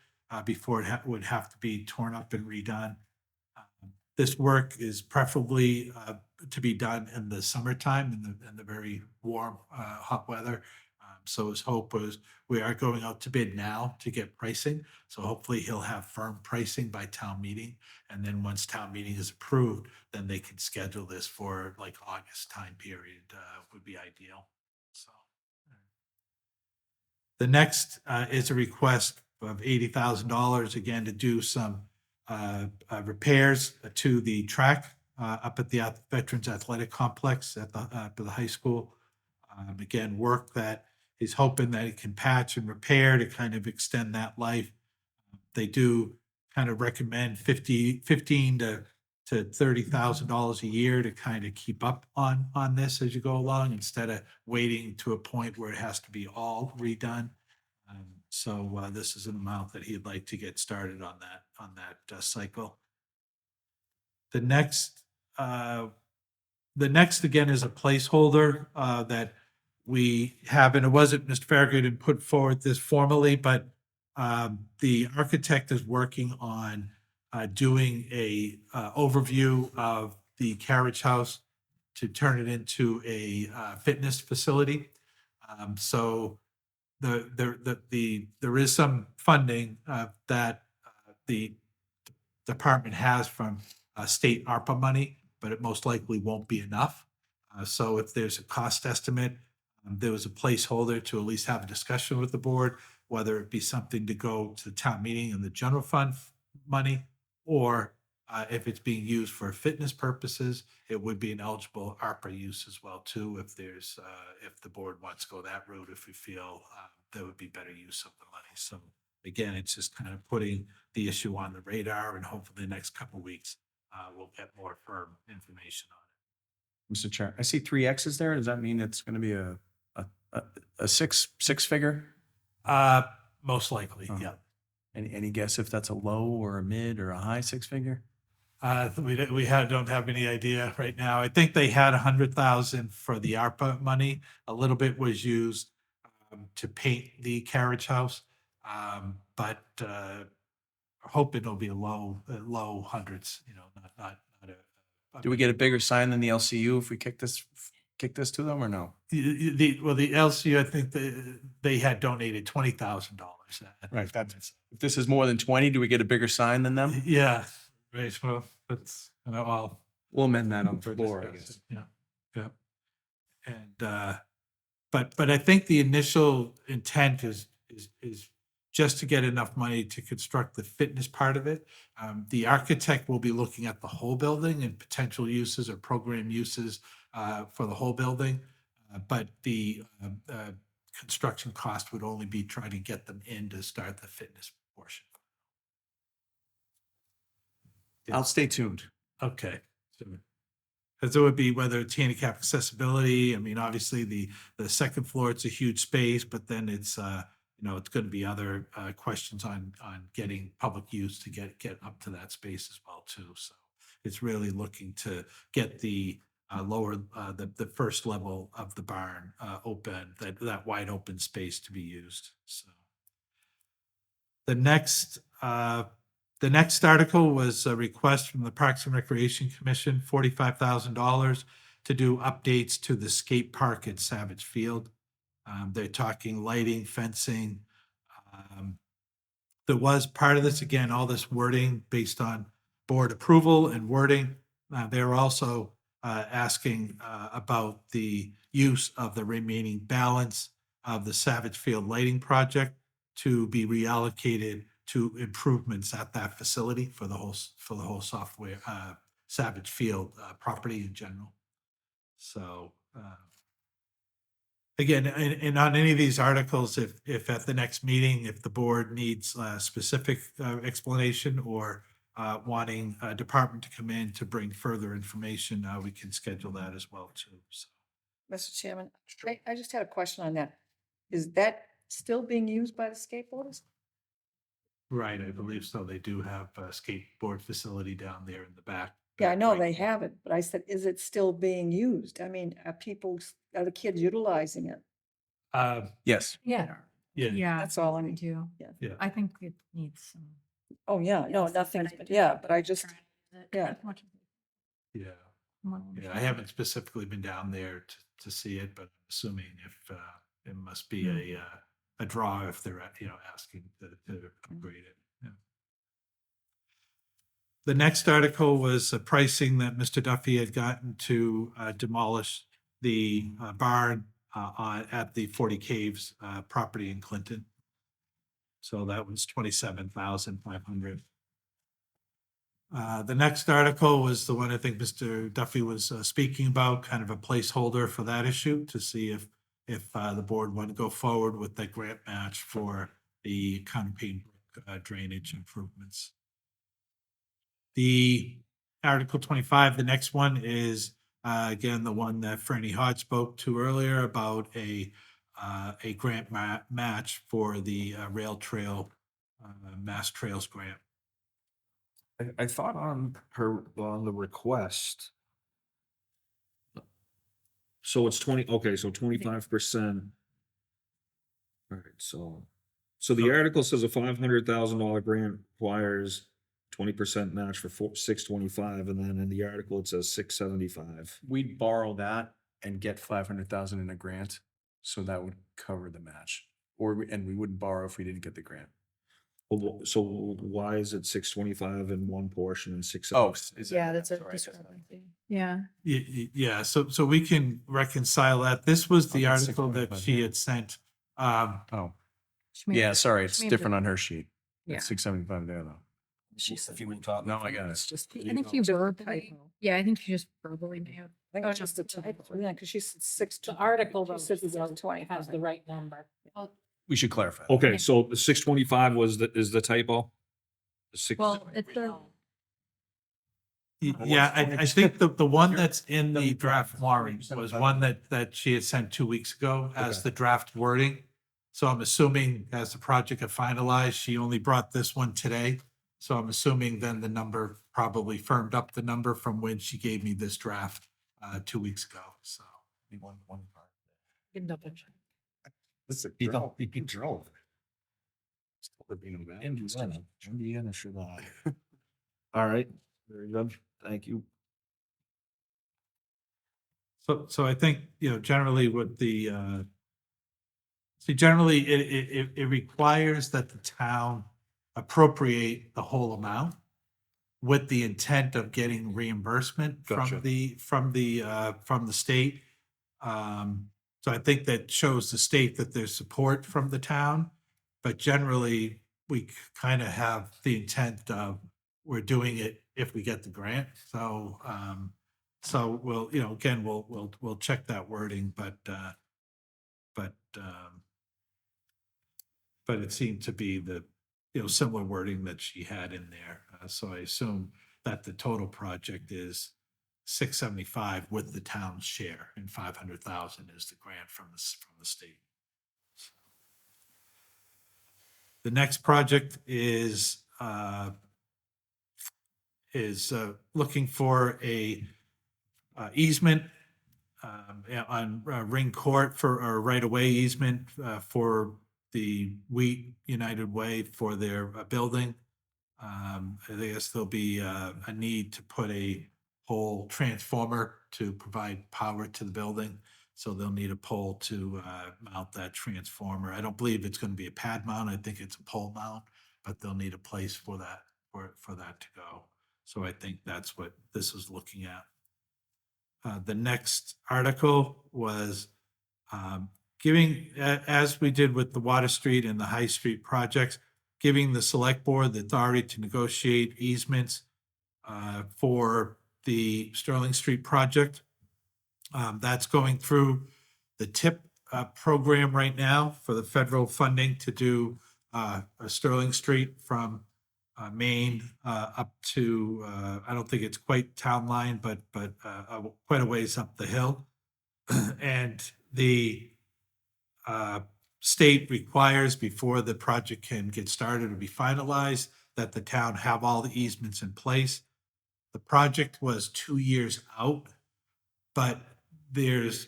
before it would have to be torn up and redone. This work is preferably to be done in the summertime in the very warm, hot weather. So his hope was we are going out to bid now to get pricing. So hopefully he'll have firm pricing by town meeting. And then once town meeting is approved, then they can schedule this for like August time period would be ideal. So the next is a request of $80,000 again to do some repairs to the track up at the Veterans Athletic Complex at the high school. Again, work that he's hoping that he can patch and repair to kind of extend that life. They do kind of recommend $15,000 to $30,000 a year to kind of keep up on this as you go along, instead of waiting to a point where it has to be all redone. So this is an amount that he'd like to get started on that cycle. The next again is a placeholder that we have, and it wasn't Mr. Farragut didn't put forward this formally, but the architect is working on doing a overview of the carriage house to turn it into a fitness facility. So there is some funding that the department has from state ARPA money, but it most likely won't be enough. So if there's a cost estimate, there was a placeholder to at least have a discussion with the board, whether it be something to go to the town meeting and the general fund money, or if it's being used for fitness purposes, it would be an eligible ARPA use as well too. If there's, if the board wants to go that route, if we feel there would be better use of the money. So again, it's just kind of putting the issue on the radar, and hopefully the next couple of weeks we'll get more firm information on it. Mr. Chair, I see 3 X's there. Does that mean it's going to be a six figure? Most likely, Oh. yeah. Any guess if that's a low or a mid or a high 6 figure? We don't have any idea right now. I think they had 100,000 for the ARPA money. A little bit was used to paint the carriage house, but hoping it'll be a low hundreds. Not a. Do we get a bigger sign than the LCU if we kick this to them, or no? The LCU, I think they had donated $20,000. Right. If this is more than 20, do we get a bigger sign than them? Yeah. Right. Well, that's all. We'll amend that on the for floor, I discussion. guess. Yeah. And but I think the initial intent is just to get enough money to construct the fitness part of it. The architect will be looking at the whole building and potential uses or program uses for the whole building, but the construction cost would only be trying to get them in to start the fitness portion. I'll stay tuned. Okay. Because it would be whether it's handicap accessibility. I mean, obviously the second floor, it's a huge space, but then it's, it's going to be other questions on getting public use to get up to that space as well too. So it's really looking to get the lower, the first level of the barn open, that wide open space to be used. So the next article was a request from the Parks and Recreation Commission, $45,000 to do updates to the skate park at Savage Field. They're talking lighting, fencing. There was part of this, again, all this wording based on board approval and wording. They're also asking about the use of the remaining balance of the Savage Field lighting project to be reallocated to improvements at that facility for the whole software, Savage Field property in general. So, again, and on any of these articles, if at the next meeting, if the board needs a specific explanation or wanting a department to come in to bring further information, we can schedule that as well too. So, Mr. Chairman, I just had a question on that. Is that still being used by the skateboarders? right, I believe so. They do have a skateboard facility down there in the back. Yeah, I know Right. they have it, but I said, is it still being used? I mean, are the kids utilizing it? Yes. Yeah. Yeah, Yeah. That's all I need. do. Yeah. Yeah. I think it needs some. Oh, yeah, no, nothing's, but yeah, but I just, yeah. yeah. Yeah, I haven't specifically been down there to see it, but I'm assuming if it must be a draw if they're asking to upgrade it. Yeah. The next article was pricing that Mr. Duffy had gotten to demolish the barn at the 40 Caves property in Clinton. So that was $27,500. The next article was the one I think Mr. Duffy was speaking about, kind of a placeholder for that issue to see if the board wanted to go forward with the grant match for the Conpine drainage improvements. The Article 25, the next one is again the one that Franny Hodge spoke to earlier about a grant match for the rail trail Mass Trails grant. I thought on the request. So it's 20, okay, so 25%. All right, so the article says a $500,000 grant requires 20% match for 625, and then in the article it says 675. We'd borrow that and get 500,000 in a grant, so that would cover the match. And we wouldn't borrow if we didn't get the grant. So why is it 625 in one portion and 6? Oh, Yeah, that's a right. discrepancy. Yeah. Yeah, so we can reconcile that. This was the Okay, article that 625, she yeah. had sent. Oh, She made yeah, it- sorry, she it's made it- different on her sheet. Yeah. It's 675 there, though. If you were talking. No, I got it. Just, I think you verbally, typo. yeah, I think you just verbally may have. I think Oh, it's no, just a it's a typo, typo. yeah, because she said six. The article She though said says it's 20. has the right number. We should clarify. Okay, so the 625 is the typo? The six. Well, it's the, Yeah, I think the one that's in the draft warrant was one that she had sent 2 weeks ago as the draft wording. So I'm assuming as the project got finalized, she only brought this one today. So I'm assuming then the number probably firmed up the number from when she gave me this draft 2 weeks ago, so. you can double check. He drove. Indiana should have. All right, very good, thank you. So I think, generally with the, generally it requires that the town appropriate the whole amount with the intent of getting reimbursement Gotcha. from the state. So I think that shows the state that there's support from the town, but generally we kind of have the intent of we're doing it if we get the grant. So, so we'll, again, we'll check that wording, but it seemed to be the, similar wording that she had in there. So I assume that the total project is 675 with the town's share, and 500,000 is the grant from the state. The next project is looking for a easement on Ring Court for a right-of-way easement for the Wheat United Way for their building. I guess there'll be a need to put a pole transformer to provide power to the building. So they'll need a pole to mount that transformer. I don't believe it's going to be a pad mount. I think it's a pole mount, but they'll need a place for that, for that to go. So I think that's what this is looking at. The next article was giving, as we did with the Water Street and the High Street projects, giving the select board the authority to negotiate easements for the Sterling Street project. That's going through the TIP program right now for the federal funding to do a Sterling Street from Maine up to, I don't think it's quite town line, but quite a ways up the hill. And the state requires, before the project can get started or be finalized, that the town have all the easements in place. The project was 2 years out, but there's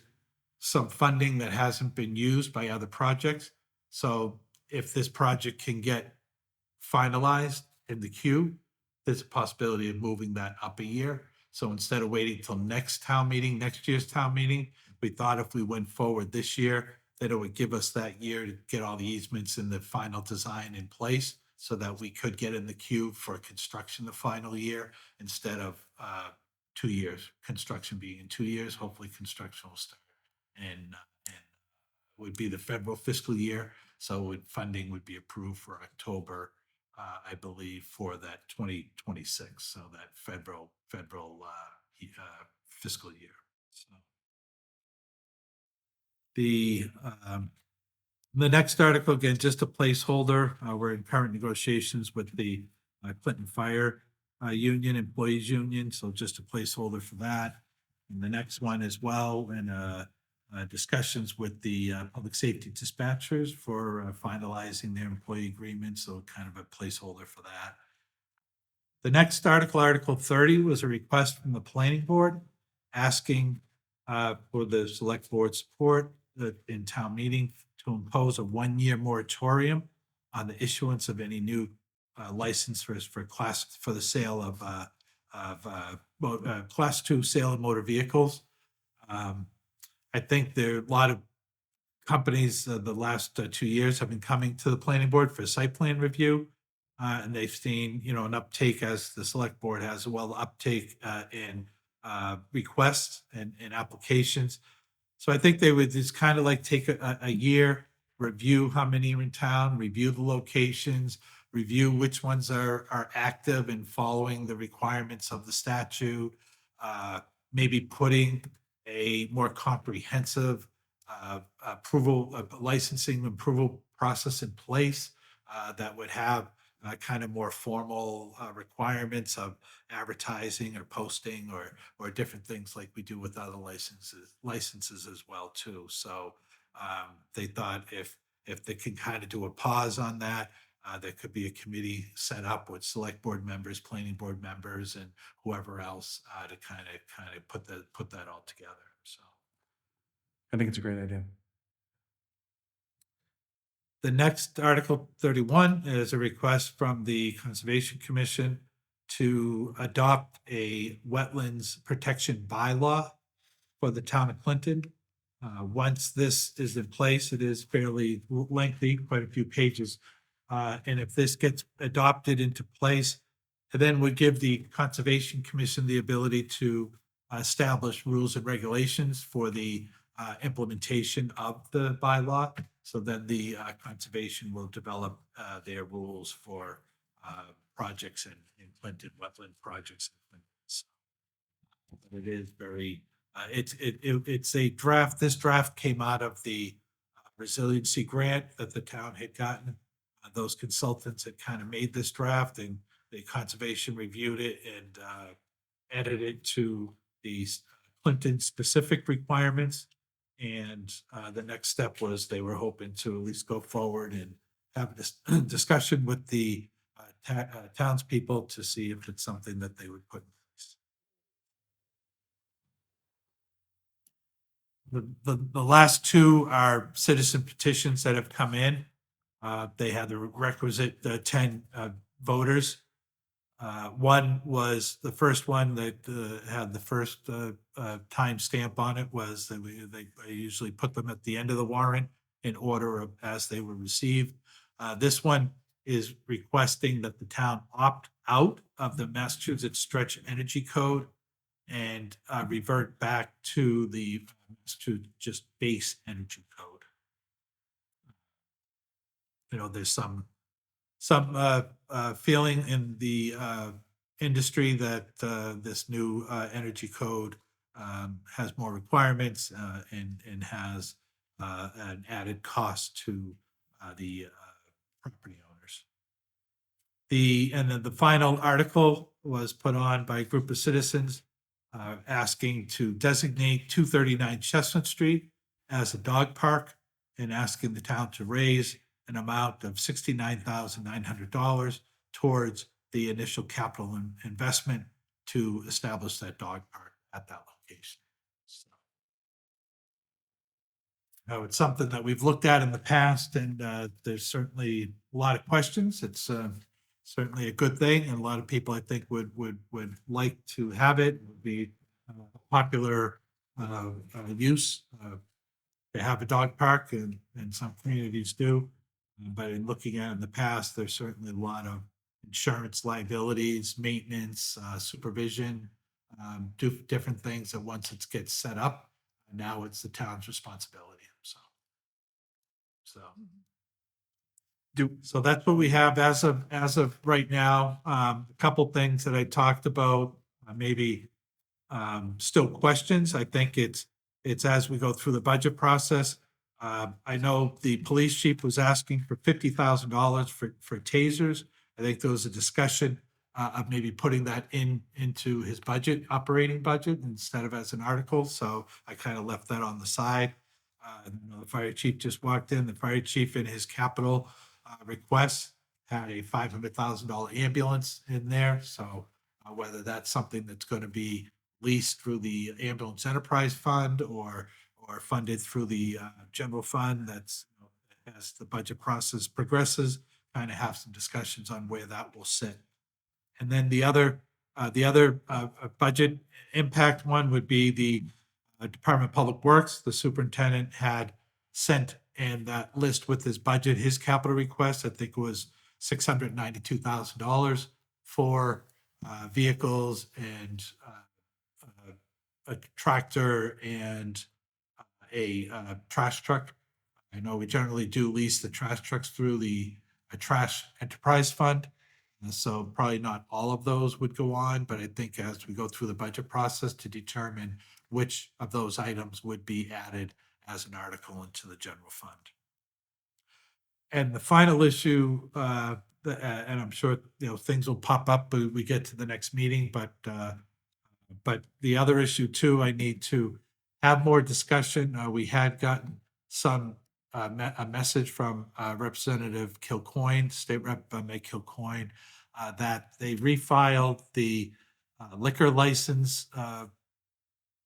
some funding that hasn't been used by other projects. So if this project can get finalized in the queue, there's a possibility of moving that up a year. So instead of waiting till next year's town meeting, we thought if we went forward this year, that it would give us that year to get all the easements and the final design in place so that we could get in the queue for construction the final year instead of 2 years, construction being in 2 years. Hopefully construction will start and would be the federal fiscal year. So funding would be approved for October, I believe, for that 2026. So that federal fiscal year. So the next article, again, just a placeholder. We're in current negotiations with the Clinton Fire Union, Employees Union, so just a placeholder for that. And the next one as well, and discussions with the public safety dispatchers for finalizing their employee agreements, so kind of a placeholder for that. The next article, Article 30, was a request from the planning board asking for the select board support in town meeting to impose a 1-year moratorium on the issuance of any new license for the sale of Class 2 sale of motor vehicles. I think there are a lot of companies the last 2 years have been coming to the planning board for site plan review. And they've seen, an uptake, as the select board has, uptake in requests and applications. So I think they would just kind of like take a year, review how many are in town, review the locations, review which ones are active and following the requirements of the statute, maybe putting a more comprehensive licensing approval process in place that would have kind of more formal requirements of advertising or posting or different things like we do with other licenses as well too. So they thought if they can kind of do a pause on that, there could be a committee set up with select board members, planning board members, and whoever else to kind of put that all together. So I think it's a great idea. the next Article 31 is a request from the Conservation Commission to adopt a wetlands protection bylaw for the town of Clinton. Once this is in place, it is fairly lengthy, quite a few pages. And if this gets adopted into place, it then would give the Conservation Commission the ability to establish rules and regulations for the implementation of the bylaw. So then the conservation will develop their rules for projects in Clinton, wetland projects in Clinton. So it is very, it's a draft. This draft came out of the resiliency grant that the town had gotten. Those consultants had kind of made this draft, and the conservation reviewed it and added it to the Clinton specific requirements. And the next step was they were hoping to at least go forward and have this discussion with the townspeople to see if it's something that they would put in place. The last two are citizen petitions that have come in. They had the requisite 10 voters. One was the first one that had the first time stamp on it was that they usually put them at the end of the warrant in order of as they were received. This one is requesting that the town opt out of the Massachusetts Stretch Energy Code and revert back to just base energy code. There's some feeling in the industry that this new energy code has more requirements and has an added cost to the property owners. And then the final article was put on by a group of citizens asking to designate 239 Chestnut Street as a dog park and asking the town to raise an amount of $69,900 towards the initial capital investment to establish that dog park at that location. So, it's something that we've looked at in the past, and there's certainly a lot of questions. It's certainly a good thing, and a lot of people, I think, would like to have it. It would be a popular use. They have a dog park, and some communities do. But in looking at it in the past, there's certainly a lot of insurance liabilities, maintenance, supervision, different things that once it gets set up, now it's the town's responsibility. So that's what we have as of right now. A couple things that I talked about, maybe still questions. I think it's as we go through the budget process. I know the police chief was asking for $50,000 for tasers. I think there was a discussion of maybe putting that into his operating budget instead of as an article. So I kind of left that on the side. The fire chief just walked in. The fire chief in his capital request had a $500,000 ambulance in there. So whether that's something that's going to be leased through the ambulance enterprise fund or funded through the general fund, that's as the budget process progresses, kind of have some discussions on where that will sit. And then the other budget impact one would be the Department of Public Works. The superintendent had sent in that list with his budget, his capital request, I think it was $692,000 for vehicles and a tractor and a trash truck. I know we generally do lease the trash trucks through the trash enterprise fund. So probably not all of those would go on, but I think as we go through the budget process to determine which of those items would be added as an article into the general fund. And the final issue, and I'm sure things will pop up when we get to the next meeting, but the other issue too, I need to have more discussion. We had gotten a message from Representative Kilcoyne, State Rep Meg Kilcoyne, that they refiled the liquor license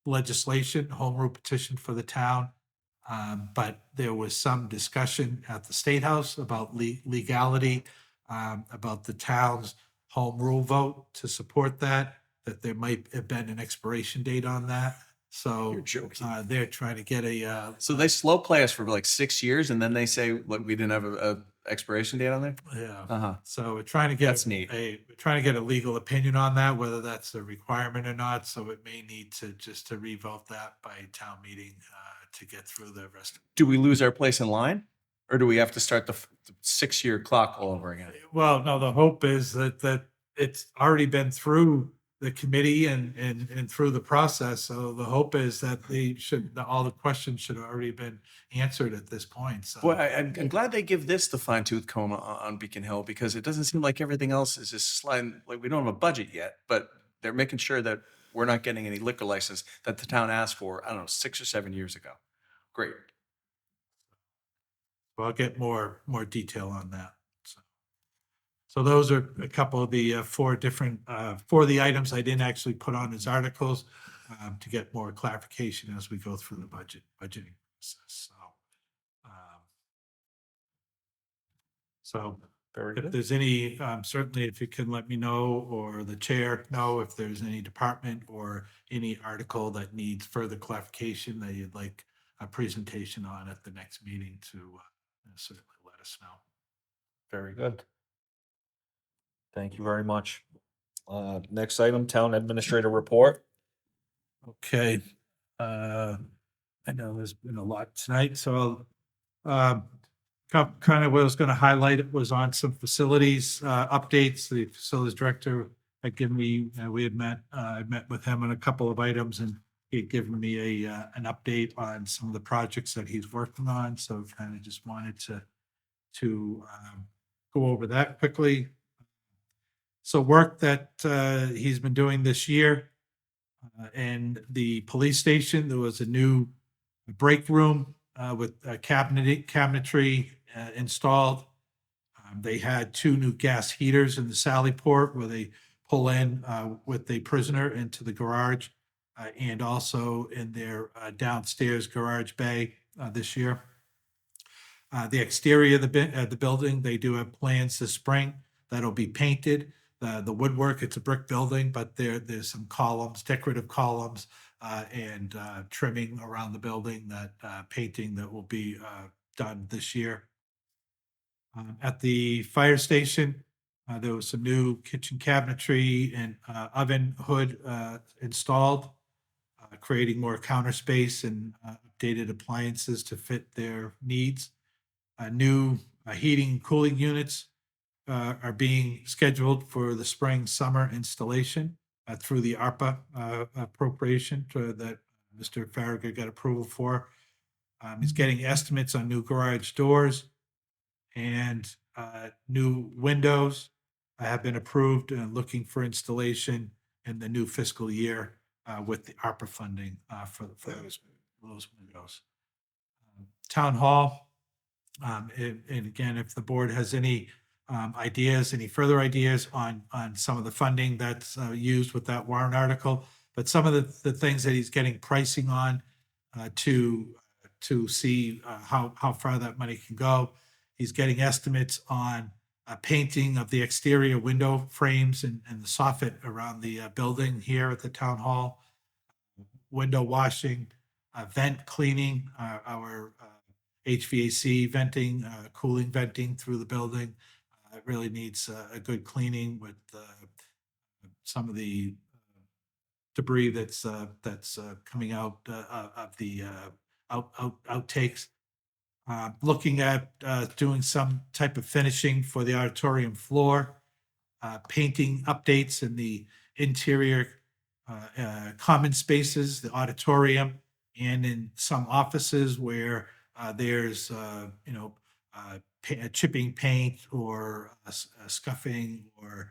legislation, home rule petition for the town. But there was some discussion at the State House about legality, about the town's home rule vote to support that there might have been an expiration date on that. So You're joking. they're trying to get a, So they slow play us for like 6 years and then they say, look, we didn't have a expiration date on there? yeah. Uh-huh. So we're trying to get That's neat. we're trying to get a legal opinion on that, whether that's a requirement or not. So it may need to revote that by town meeting to get through the rest. Do we lose our place in line? Or do we have to start the 6-year clock all over again? Well, no, the hope is that it's already been through the committee and through the process. So the hope is that all the questions should have already been answered at this point. So Boy, I'm glad they give this the fine tooth comb on Beacon Hill because it doesn't seem like everything else is just sliding. Like we don't have a budget yet, but they're making sure that we're not getting any liquor license that the town asked for, I don't know, 6 or 7 years ago. Great. I'll get more detail on that. So those are a couple of the four of the items I didn't actually put on as articles to get more clarification as we go through the budgeting process. So Very if good. there's any, certainly if you can let me know, or the chair know if there's any department or any article that needs further clarification that you'd like a presentation on at the next meeting to certainly let us know. Very good. Thank you very much. Next item, Town Administrator Report. Okay, I know there's been a lot tonight, so I'll, kind of what I was gonna highlight it was on some facilities, updates. The facilities director had given me, we had met, I met with him on a couple of items and he had given me an update on some of the projects that he's working on, so kind of just wanted to go over that quickly. So work that, he's been doing this year, in the police station, there was a new break room with cabinetry installed. They had 2 new gas heaters in the Sally Port where they pull in with the prisoner into the garage and also in their downstairs garage bay this year. The exterior of the building, they do have plans this spring that'll be painted. The woodwork, it's a brick building, but there's some columns, decorative columns, and trimming around the building that painting that will be done this year. At the fire station, there was some new kitchen cabinetry and oven hood installed, creating more counter space and updated appliances to fit their needs. New heating and cooling units are being scheduled for the spring, summer installation through the ARPA appropriation that Mr. Farragut got approval for. He's getting estimates on new garage doors and new windows have been approved and looking for installation in the new fiscal year with the ARPA funding for those windows. Town Hall, and again, if the board has any ideas, any further ideas on some of the funding that's used with that warrant article, but some of the things that he's getting pricing on to see how far that money can go. He's getting estimates on painting of the exterior window frames and the soffit around the building here at the town hall, window washing, vent cleaning, our HVAC venting, cooling venting through the building. It really needs a good cleaning with some of the debris that's coming out of the outtakes. Looking at doing some type of finishing for the auditorium floor, painting updates in the interior common spaces, the auditorium, and in some offices where there's chipping paint or scuffing or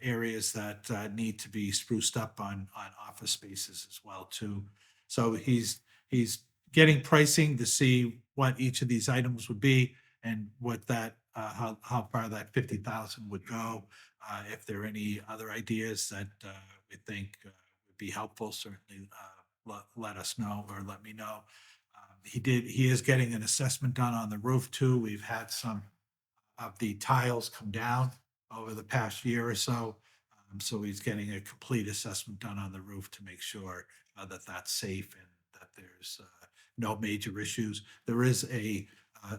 areas that need to be spruced up on office spaces as well too. So he's getting pricing to see what each of these items would be and what that how far that 50,000 would go. If there are any other ideas that we think would be helpful, certainly let us know or let me know. He is getting an assessment done on the roof too. We've had some of the tiles come down over the past year or so. So he's getting a complete assessment done on the roof to make sure that that's safe and that there's no major issues. There is a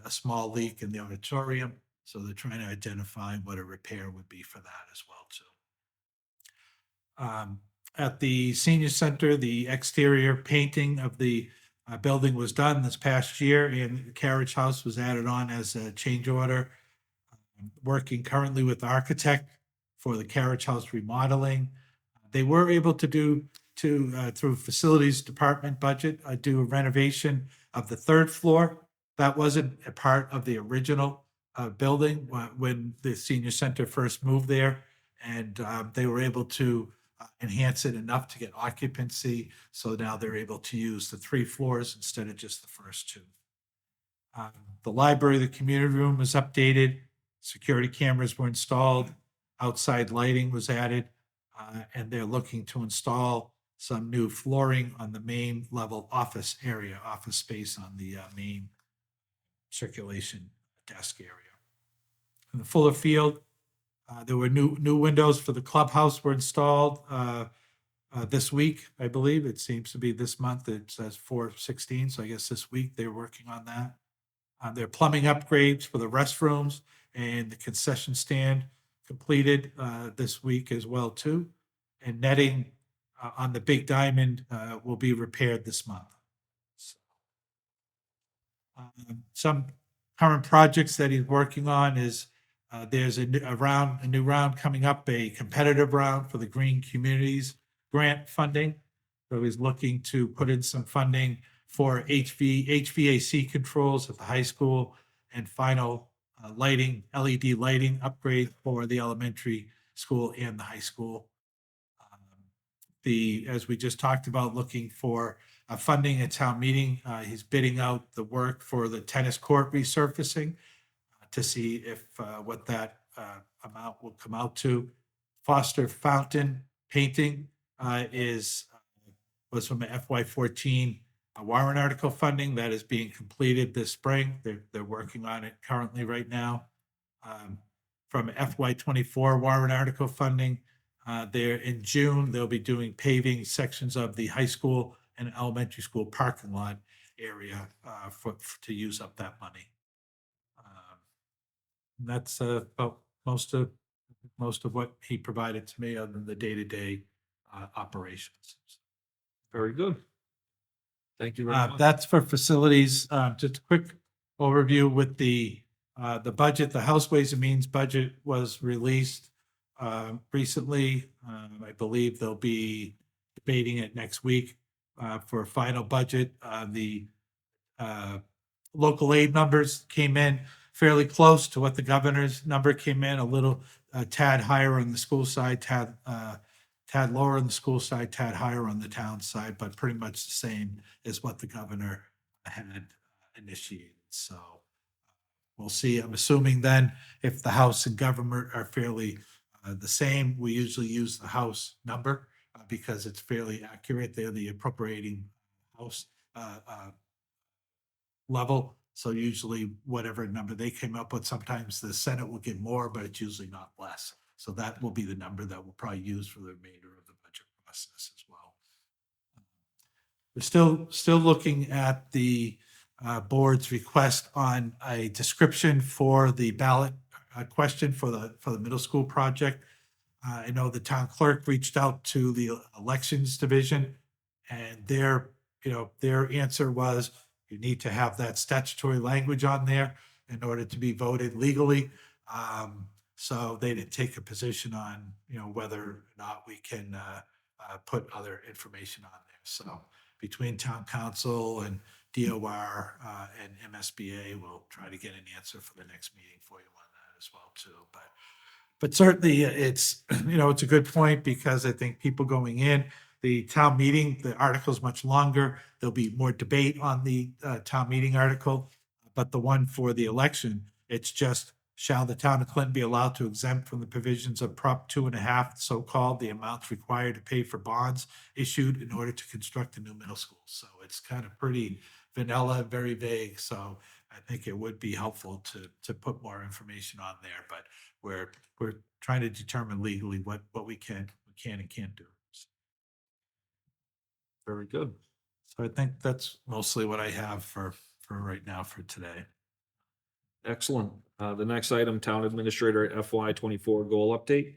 small leak in the auditorium, so they're trying to identify what a repair would be for that as well too. At the senior center, the exterior painting of the building was done this past year, and the carriage house was added on as a change order. Working currently with the architect for the carriage house remodeling. They were able to do through facilities department budget, do a renovation of the 3rd floor. That wasn't a part of the original building when the senior center first moved there, and they were able to enhance it enough to get occupancy. So now they're able to use the 3 floors instead of just the first 2. The library, the community room was updated. Security cameras were installed. Outside lighting was added. And they're looking to install some new flooring on the main level office area, office space on the main circulation desk area. In the Fuller Field, there were new windows for the clubhouse were installed this week, I believe. It seems to be this month. It says 4/16, so I guess this week they're working on that. Their plumbing upgrades for the restrooms and the concession stand completed this week as well too. And netting on the Big Diamond will be repaired this month. Some current projects that he's working on is there's a new round coming up, a competitive round for the Green Communities Grant funding. So he's looking to put in some funding for HVAC controls at the high school and final lighting, LED lighting upgrade for the elementary school and the high school. As we just talked about, looking for funding at town meeting. He's bidding out the work for the tennis court resurfacing to see if what that amount will come out to. Foster Fountain painting was from a FY14 warrant article funding that is being completed this spring. They're working on it currently right now. From FY24 warrant article funding, there in June, they'll be doing paving sections of the high school and elementary school parking lot area to use up that money. That's about most of what he provided to me other than the day-to-day operations. Very good. Thank you very much. That's for facilities. Just a quick overview with the budget. The House Ways and Means budget was released recently. I believe they'll be debating it next week for a final budget. The local aid numbers came in fairly close to what the governor's number came in, a little tad higher on the school side, tad lower on the school side, tad higher on the town side, but pretty much the same as what the governor had initiated. So we'll see. I'm assuming then if the House and government are fairly the same, we usually use the House number because it's fairly accurate. They're the appropriating House level. So usually whatever number they came up with, sometimes the Senate will give more, but it's usually not less. So that will be the number that we'll probably use for the remainder of the budget process as well. We're still looking at the board's request on a description for the ballot question for the middle school project. I know the town clerk reached out to the elections division, and their answer was you need to have that statutory language on there in order to be voted legally. So they didn't take a position on whether or not we can put other information on there. So between town council and DOR and MSBA, we'll try to get an answer for the next meeting for you on that as well too. But certainly it's it's a good point because I think people going in the town meeting, the article is much longer. There'll be more debate on the town meeting article, but the one for the election, it's just shall the town of Clinton be allowed to exempt from the provisions of Prop 2.5, so-called, the amounts required to pay for bonds issued in order to construct a new middle school. So it's kind of pretty vanilla, very vague. So I think it would be helpful to put more information on there, but we're trying to determine legally what we can and can't do. Very good. So I think that's mostly what I have for right now for today. Excellent. The next item, Town Administrator FY24 goal update.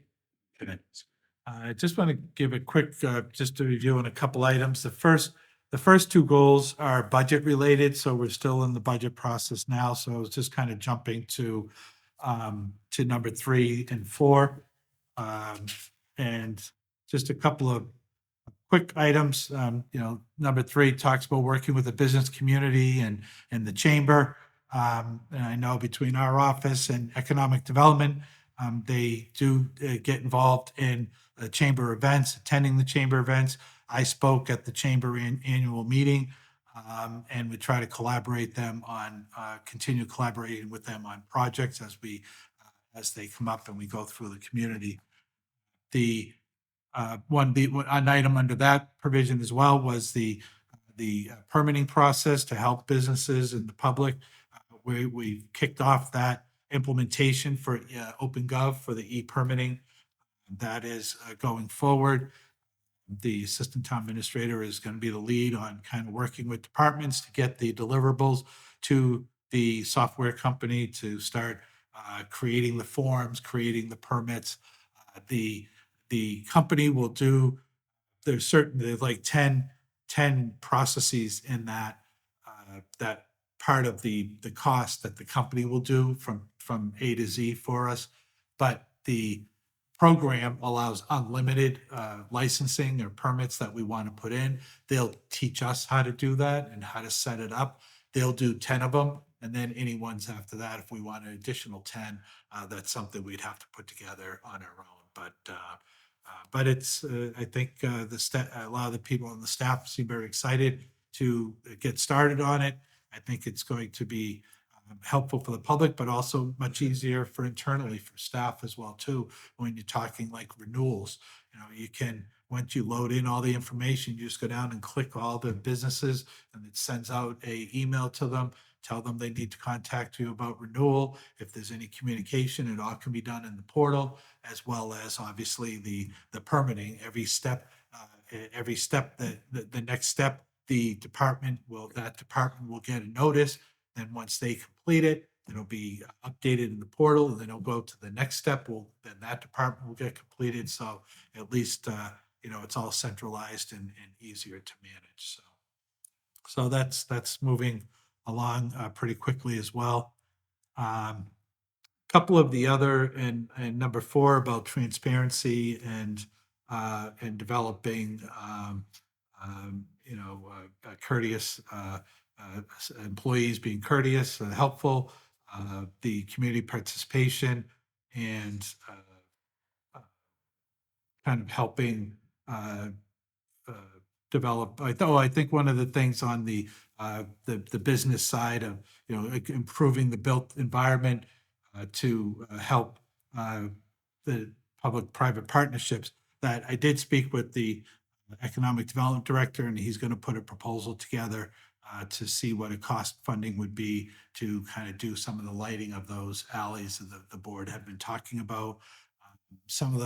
I just want to give a quick, just to review on a couple items. The first two goals are budget related, so we're still in the budget process now. So I was just kind of jumping to number 3 and 4. And just a couple of quick items. Number 3 talks about working with the business community and the chamber. And I know between our office and economic development, they do get involved in the chamber events, attending the chamber events. I spoke at the chamber annual meeting, and we try to collaborate them on, continue collaborating with them on projects as they come up and we go through the community. An item under that provision as well was the permitting process to help businesses and the public. We kicked off that implementation for OpenGov for the e-permitting. That is going forward. The assistant town administrator is going to be the lead on kind of working with departments to get the deliverables to the software company to start creating the forms, creating the permits. The company will do there's like 10 processes in that, that part of the cost that the company will do from A to Z for us. But the program allows unlimited licensing or permits that we want to put in. They'll teach us how to do that and how to set it up. They'll do 10 of them, and then any ones after that, if we want an additional 10, that's something we'd have to put together on our own. But it's, I think a lot of the people on the staff seem very excited to get started on it. I think it's going to be helpful for the public, but also much easier for internally for staff as well too. When you're talking like renewals, you can, once you load in all the information, you just go down and click all the businesses, and it sends out a email to them, tell them they need to contact you about renewal. If there's any communication, it all can be done in the portal, as well as obviously the permitting. Every step that the next step, that department will get a notice. Then once they complete it, it'll be updated in the portal, and then it'll go to the next step. Then that department will get completed. So at least, it's all centralized and easier to manage. So that's moving along pretty quickly as well. Couple of the other, and number 4 about transparency and developing, courteous employees, being courteous and helpful, the community participation, and kind of helping develop. I think one of the things on the business side of, improving the built environment to help the public-private partnerships, that I did speak with the economic development director, and he's going to put a proposal together to see what a cost funding would be to kind of do some of the lighting of those alleys that the board had been talking about. Some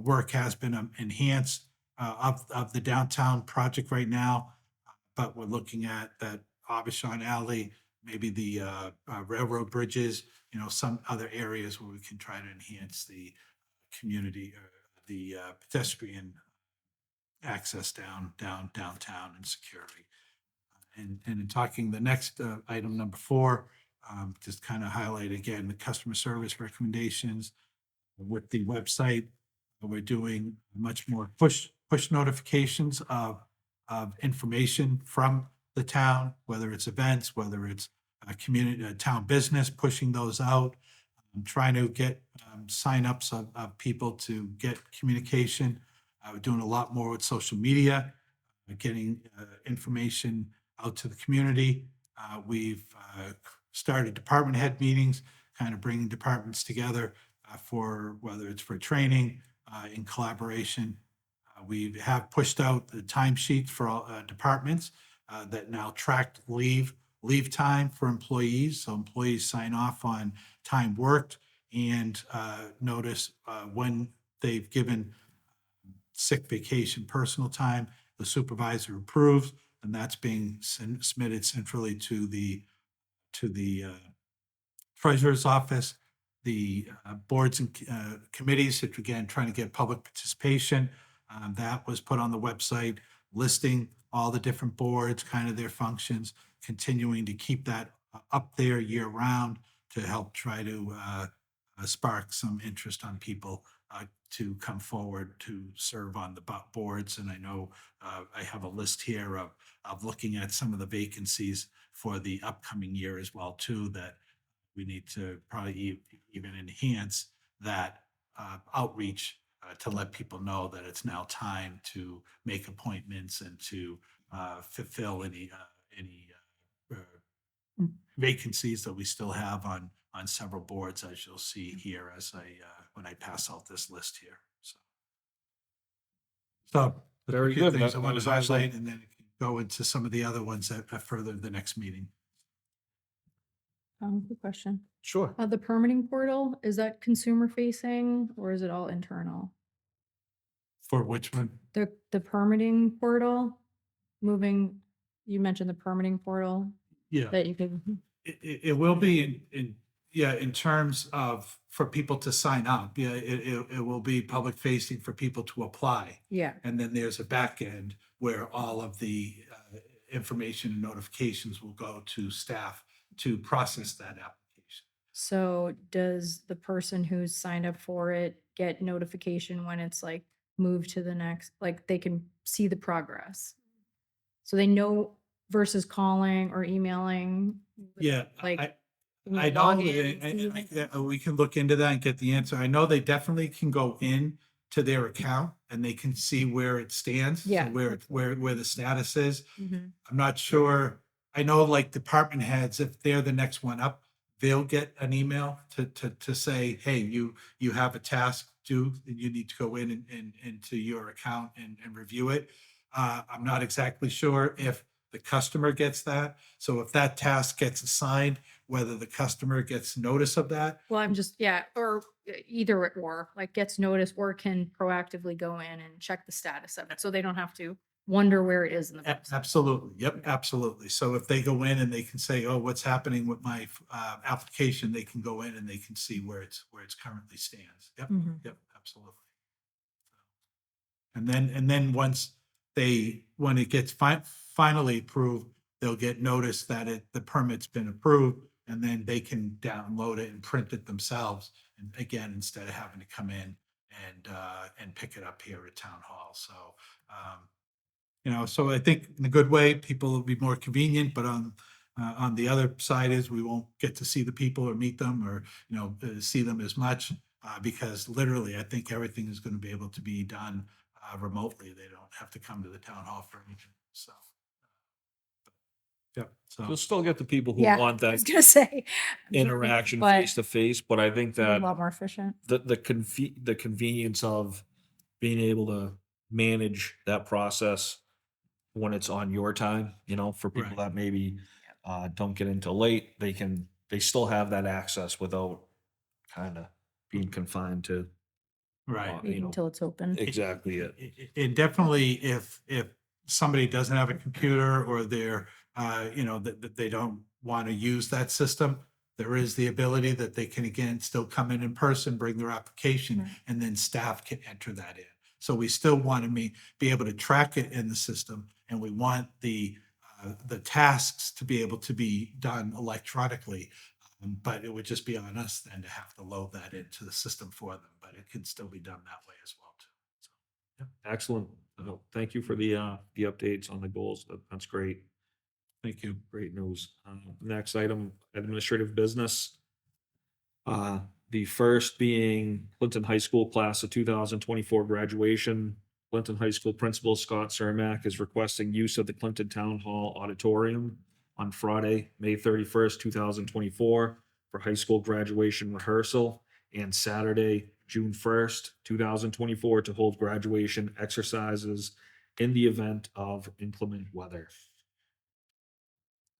work has been enhanced of the downtown project right now, but we're looking at that Abishon Alley, maybe the railroad bridges, some other areas where we can try to enhance the community, the pedestrian access downtown and security. And in talking the next item, number 4, just kind of highlight again the customer service recommendations with the website. We're doing much more push notifications of information from the town, whether it's events, whether it's a community, town business, pushing those out. Trying to get signups of people to get communication. We're doing a lot more with social media, getting information out to the community. We've started department head meetings, kind of bringing departments together for whether it's for training in collaboration. We have pushed out the timesheets for all departments that now track leave time for employees. So employees sign off on time worked and notice when they've given sick, vacation, personal time. The supervisor approves, and that's being submitted centrally to the treasurer's office. The boards and committees, which again, trying to get public participation, that was put on the website, listing all the different boards, kind of their functions, continuing to keep that up there year round to help try to spark some interest on people to come forward to serve on the boards. And I know I have a list here of looking at some of the vacancies for the upcoming year as well too, that we need to probably even enhance that outreach to let people know that it's now time to make appointments and to fulfill any vacancies that we still have on several boards, as you'll see here as when I pass out this list here. So Very few good. things I That want was to highlight, excellent. and then go into some of the other ones at further the next meeting. Good question. Sure. The permitting portal, is that consumer facing or is it all internal? For which one? The permitting portal, you mentioned the permitting portal Yeah. that you could, It will be in Yeah, in terms of, for people to sign up, yeah, it will be public facing for people to apply. Yeah. And then there's a back end where all of the information and notifications will go to staff to process that application. So does the person who's signed up for it get notification when it's like moved to the next, like they can see the progress? So they know versus calling or emailing? Yeah, Like, I know, log in and see we can look into that and get the answer. I know they definitely can go in to their account and they can see where it stands. so Yeah. Where the status is. Mhm. I'm not sure. I know like department heads, if they're the next one up, they'll get an email to say, hey, you have a task due and you need to go in and into your account and review it. I'm not exactly sure if the customer gets that. So if that task gets assigned, whether the customer gets notice of that. Well, I'm just, yeah, or either or, like gets notice or can proactively go in and check the status of it. So they don't have to wonder where it is in the process. Absolutely. Yep, absolutely. So if they go in and they can say, oh, what's happening with my application, they can go in and they can see where it's currently stands. Yep, Mhm. yep, absolutely. And then once when it gets finally approved, they'll get notice that the permit's been approved, and then they can download it and print it themselves. And again, instead of having to come in and pick it up here at town hall. So, so I think in a good way, people will be more convenient, but on the other side is we won't get to see the people or meet them or, see them as much, because literally, I think everything is going to be able to be done remotely. They don't have to come to the town hall for anything. So, yep. So You'll still get the people who Yeah, want I that was gonna say. interaction but face to face, but I think a that lot more efficient. the convenience of being able to manage that process when it's on your time, for people Right. that maybe don't get into late, they still have that access without kind of being confined to right. you know, Until it's open. exactly it. And definitely if somebody doesn't have a computer or they're, that they don't want to use that system, there is the ability that they can, again, still come in person, bring their application, Right. and then staff can enter that in. So we still want to be able to track it in the system, and we want the tasks to be able to be done electronically. But it would just be on us then to have to load that into the system for them, but it can still be done that way as well too. So, Excellent. Thank you for the updates on the goals. That's great. thank you. Great news. Next item, administrative business. The first being Clinton High School class of 2024 graduation. Clinton High School Principal Scott Cermak is requesting use of the Clinton Town Hall Auditorium on Friday, May 31st, 2024 for high school graduation rehearsal, and Saturday, June 1st, 2024 to hold graduation exercises in the event of inclement weather.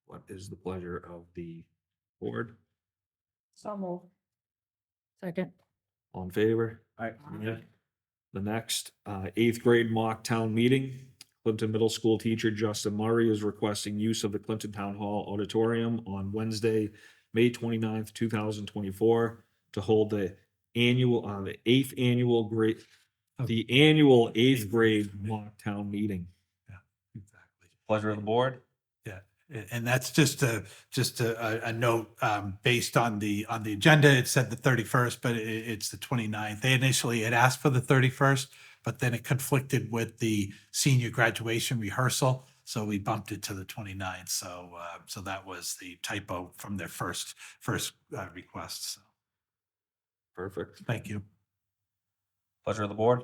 What is the pleasure of the board? So move. Second. All in favor? Aye. The next, 8th grade mock town meeting. Clinton Middle School teacher Justin Murray is requesting use of the Clinton Town Hall Auditorium on Wednesday, May 29th, 2024 to hold the annual 8th grade mock town meeting. Yeah, exactly. Pleasure of the board. Yeah, and that's just a note, based on the agenda. It said the 31st, but it's the 29th. They initially had asked for the 31st, but then it conflicted with the senior graduation rehearsal. So we bumped it to the 29th. So that was the typo from their first request. So Perfect. thank you. Pleasure of the board.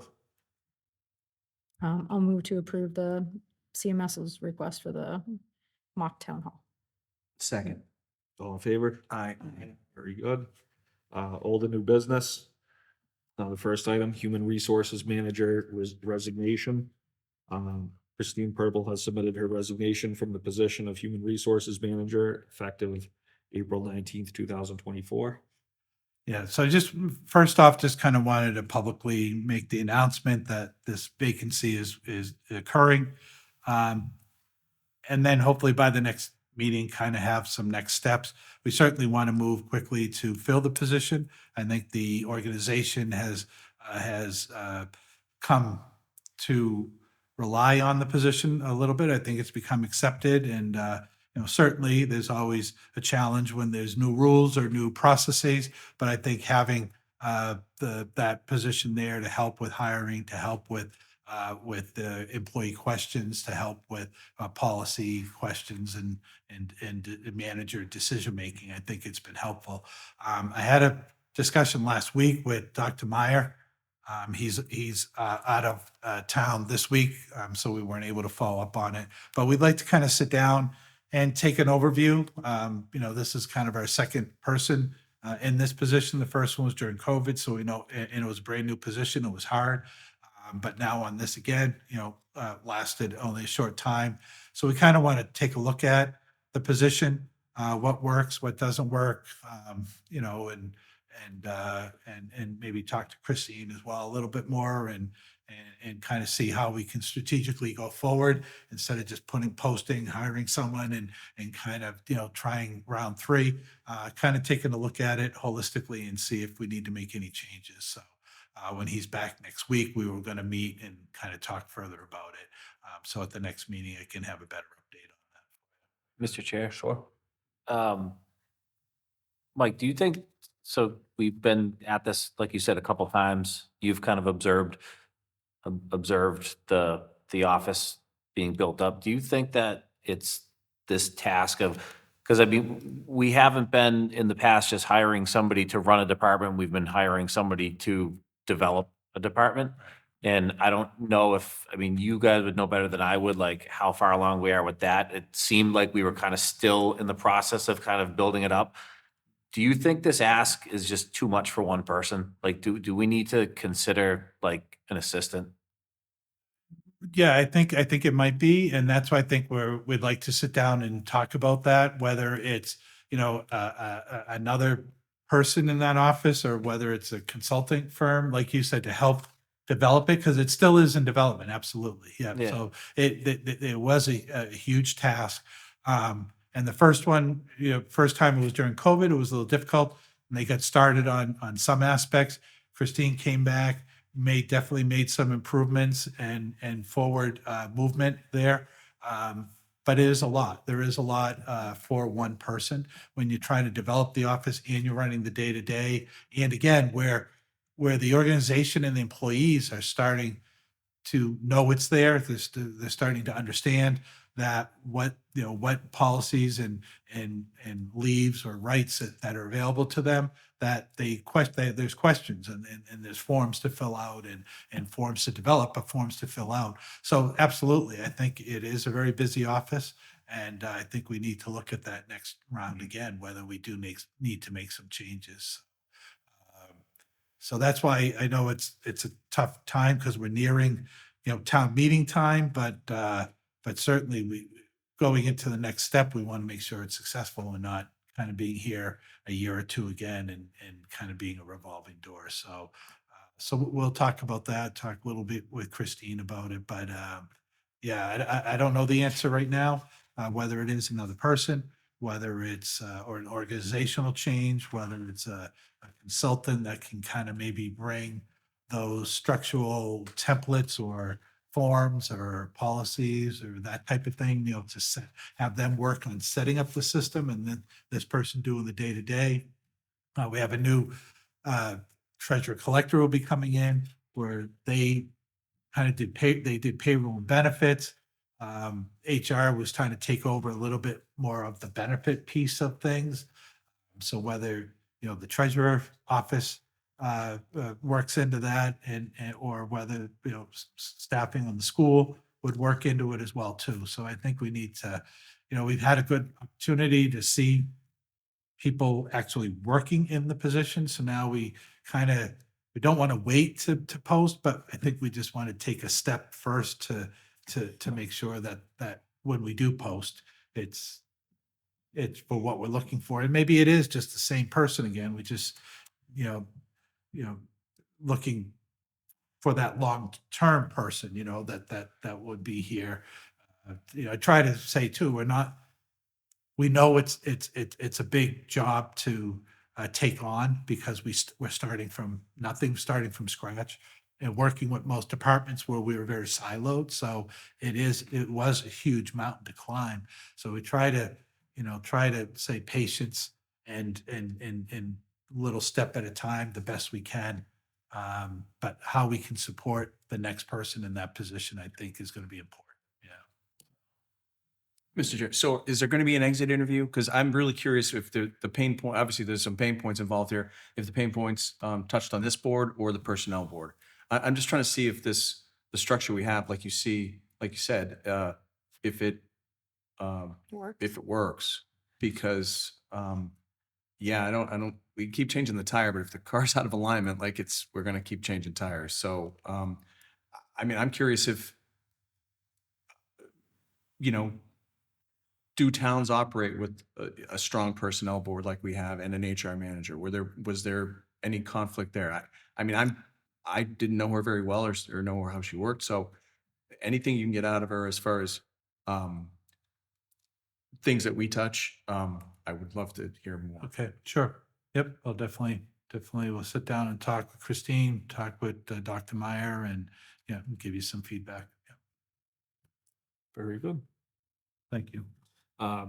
I'll move to approve the CMS's request for the mock town hall. Second. All in favor? Aye. Very good. Old and new business. The first item, human resources manager resignation. Christine Purple has submitted her resignation from the position of human resources manager effective April 19th, 2024. Yeah, so just first off, just kind of wanted to publicly make the announcement that this vacancy is occurring. And then hopefully by the next meeting, kind of have some next steps. We certainly want to move quickly to fill the position. I think the organization has come to rely on the position a little bit. I think it's become accepted, and certainly there's always a challenge when there's new rules or new processes, but I think having that position there to help with hiring, to help with the employee questions, to help with policy questions and manager decision making. I think it's been helpful. I had a discussion last week with Dr. Meyer. He's out of town this week, so we weren't able to follow up on it. But we'd like to kind of sit down and take an overview. This is kind of our second person in this position. The first one was during COVID, so we know, and it was a brand new position. It was hard. But now on this again, lasted only a short time. So we kind of want to take a look at the position, what works, what doesn't work, and maybe talk to Christine as well a little bit more and kind of see how we can strategically go forward instead of just posting, hiring someone and kind of, trying round three, kind of taking a look at it holistically and see if we need to make any changes. So when he's back next week, we were going to meet and kind of talk further about it. So at the next meeting, I can have a better update on that. Mr. Chair? Sure. Mike, do you think, so we've been at this, like you said, a couple times, you've kind of observed the office being built up. Do you think that it's this task of, because I mean, we haven't been in the past just hiring somebody to run a department. We've been hiring somebody to develop a department. And I don't know if, I mean, you guys would know better than I would, like how far along we are with that. It seemed like we were kind of still in the process of kind of building it up. Do you think this ask is just too much for one person? Like, do we need to consider like an assistant? Yeah, I think it might be, and that's why I think we'd like to sit down and talk about that, whether it's another person in that office or whether it's a consulting firm, like you said, to help develop it, because it still is in development. Absolutely, yeah. Yeah. So it was a huge task, and the first one, first time it was during COVID, it was a little difficult, and they got started on some aspects. Christine came back. Definitely made some improvements and forward movement there. But it is a lot. There is a lot for one person when you're trying to develop the office and you're running the day-to-day. And again, where the organization and the employees are starting to know it's there, they're starting to understand that what policies and leaves or rights that are available to them, that there's questions and there's forms to fill out and forms to develop, but forms to fill out. So absolutely, I think it is a very busy office, and I think we need to look at that next round again, whether we do need to make some changes. So that's why I know it's a tough time, because we're nearing town meeting time, but certainly going into the next step, we want to make sure it's successful and not kind of being here a year or two again and kind of being a revolving door. So we'll talk about that, talk a little bit with Christine about it. But yeah, I don't know the answer right now, whether it is another person, whether it's or an organizational change, whether it's a consultant that can kind of maybe bring those structural templates or forms or policies or that type of thing, to have them work on setting up the system, and then this person doing the day-to-day. We have a new treasurer collector will be coming in, where they kind of did payroll and benefits. HR was trying to take over a little bit more of the benefit piece of things. So whether, the treasurer office works into that and or whether, staffing on the school would work into it as well too. So I think we need to, we've had a good opportunity to see people actually working in the position. So now we don't want to wait to post, but I think we just want to take a step first to make sure that when we do post, it's for what we're looking for. And maybe it is just the same person again. We just, looking for that long-term person, that would be here. I try to say too, we're not we know it's a big job to take on because we're starting from nothing, starting from scratch and working with most departments where we were very siloed. So it was a huge mountain to climb. So we try to, try to say patience and little step at a time, the best we can. But how we can support the next person in that position, I think, is going to be important. Yeah. Mr. Chair, so is there going to be an exit interview? Because I'm really curious if the pain point, obviously there's some pain points involved here, if the pain points touched on this board or the personnel board. I'm just trying to see if the structure we have, like you said, if it works, because, yeah, I don't, we keep changing the tire, but if the car's out of alignment, we're going to keep changing tires. So, I mean, I'm curious if, do towns operate with a strong personnel board like we have and an HR manager? Was there any conflict there? I mean, I didn't know her very well or know how she worked. So anything you can get out of her as far as things that we touch, I would love to hear more. Okay, sure. Yep, I'll definitely we'll sit down and talk with Christine, talk with Dr. Meyer, and give you some feedback. Yeah. Very good. Thank you.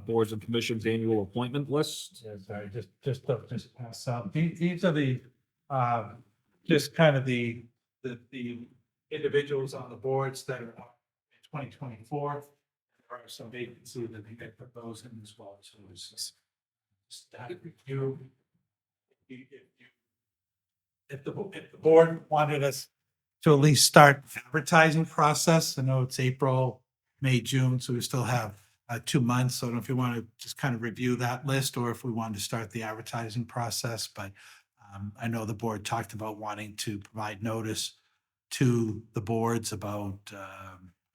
Boards and commissions annual appointment list. Yeah, sorry, just pass out. These are the, just kind of the individuals on the boards that are up in 2024. There are some vacancies that they put those in as well. So it's just that review. If the board wanted us to at least start advertising process, I know it's April, May, June, so we still have 2 months. So I don't know if you want to just kind of review that list or if we wanted to start the advertising process, but I know the board talked about wanting to provide notice to the boards about,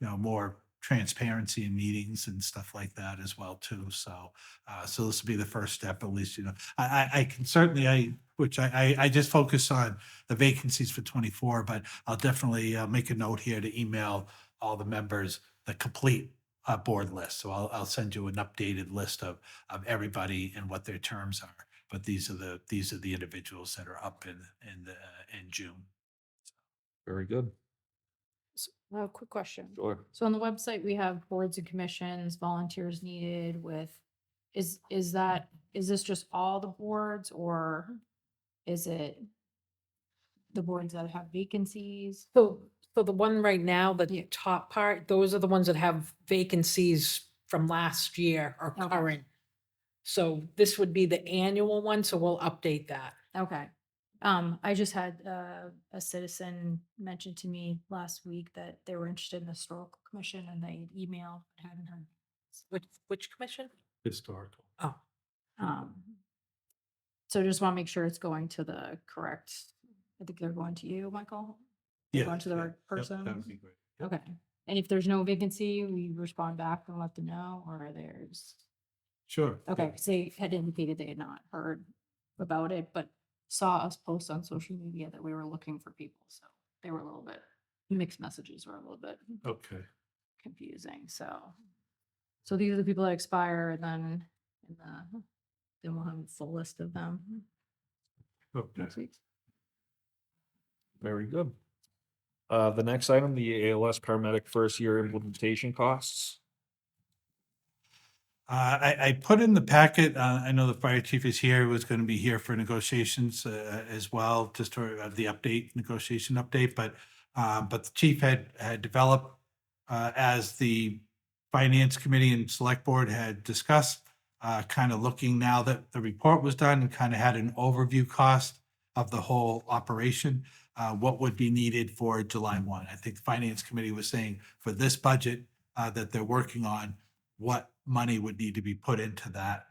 more transparency in meetings and stuff like that as well too. So, so this will be the first step, at least, I can certainly, I just focus on the vacancies for 24, but I'll definitely make a note here to email all the members the complete board list. So I'll send you an updated list of everybody and what their terms are. But these are the individuals that are up in June. Very good. Quick question. Sure. So on the website, we have boards and commissions, volunteers needed with, is this just all the boards or is it the boards that have vacancies? So the one right now, the Yeah. top part, those are the ones that have vacancies from last year or Okay. current. So this would be the annual one, so we'll update that. Okay. I just had a citizen mention to me last week that they were interested in the historical commission and they emailed, but hadn't heard. Which commission? Historical. Oh, So just want to make sure it's going to the correct, I think they're going to you, Michael? They're going to the right person? That would be great. Okay. And if there's no vacancy, we respond back and let them know, or there's, Sure. okay, 'cause they had indicated they had not heard about it, but saw us post on social media that we were looking for people, so they were a little bit, mixed messages were a little bit Okay. confusing, so. So these are the people that expire, and then, then we'll have a full list of them Okay. next week. Very good. The next item, the ALS paramedic first year implementation costs. I put in the packet, I know the fire chief is here, was going to be here for negotiations as well, just to have the negotiation update, but the chief had developed, as the finance committee and select board had discussed, kind of looking now that the report was done and kind of had an overview cost of the whole operation, what would be needed for July 1. I think the finance committee was saying for this budget that they're working on, what money would need to be put into that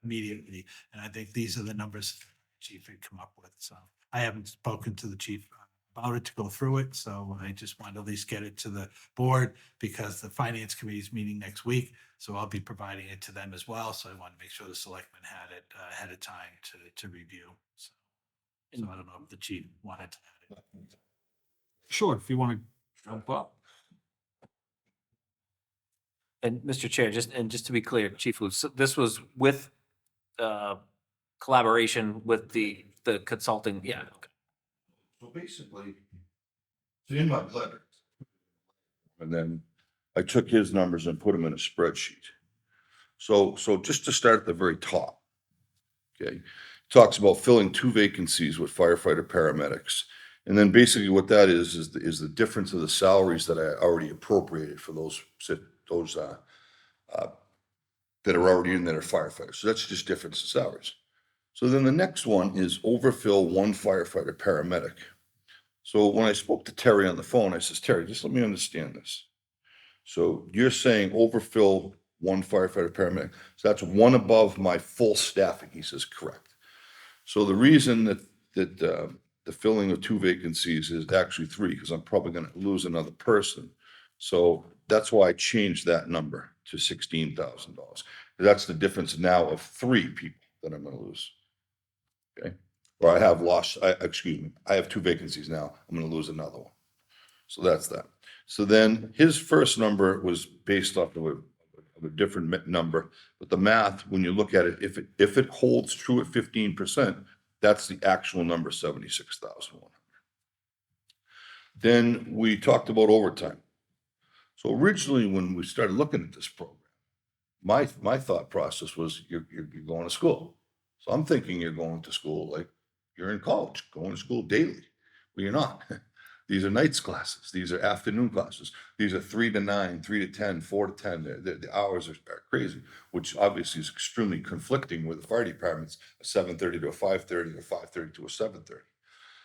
immediately. And I think these are the numbers the chief had come up with. So I haven't spoken to the chief about it to go through it. So I just wanted to at least get it to the board because the finance committee is meeting next week. So I'll be providing it to them as well. So I want to make sure the selectmen had it ahead of time to review. So I don't know if the chief wanted to add it. Sure, if you want to jump up. And Mr. Chair, just to be clear, Chief Lou, so this was with collaboration with the consulting, yeah. Okay. So basically, it's in my letter. And then I took his numbers and put them in a spreadsheet. So just to start at the very top. Okay, talks about filling 2 vacancies with firefighter paramedics. And then basically what that is the difference of the salaries that I already appropriated for those that are already in that are firefighters. So that's just difference in salaries. So then the next one is overfill 1 firefighter paramedic. So when I spoke to Terry on the phone, I says, Terry, just let me understand this. So you're saying overfill 1 firefighter paramedic. So that's 1 above my full staffing. He says, correct. So the reason that the filling of 2 vacancies is actually 3, because I'm probably going to lose another person. So that's why I changed that number to $16,000. That's the difference now of 3 people that I'm going to lose. Okay. Or I have lost, excuse me, I have 2 vacancies now. I'm going to lose another one. So that's that. So then his first number was based off of a different number, but the math, when you look at it, if it holds true at 15%, that's the actual number, 76,100. Then we talked about overtime. So originally, when we started looking at this program, my thought process was you're going to school. So I'm thinking you're going to school like you're in college, going to school daily. Well, you're not. These are nights classes. These are afternoon classes. These are 3 to 9, 3 to 10, 4 to 10. The hours are crazy, which obviously is extremely conflicting with the fire departments, a 7:30 to a 5:30 or 5:30 to a 7:30.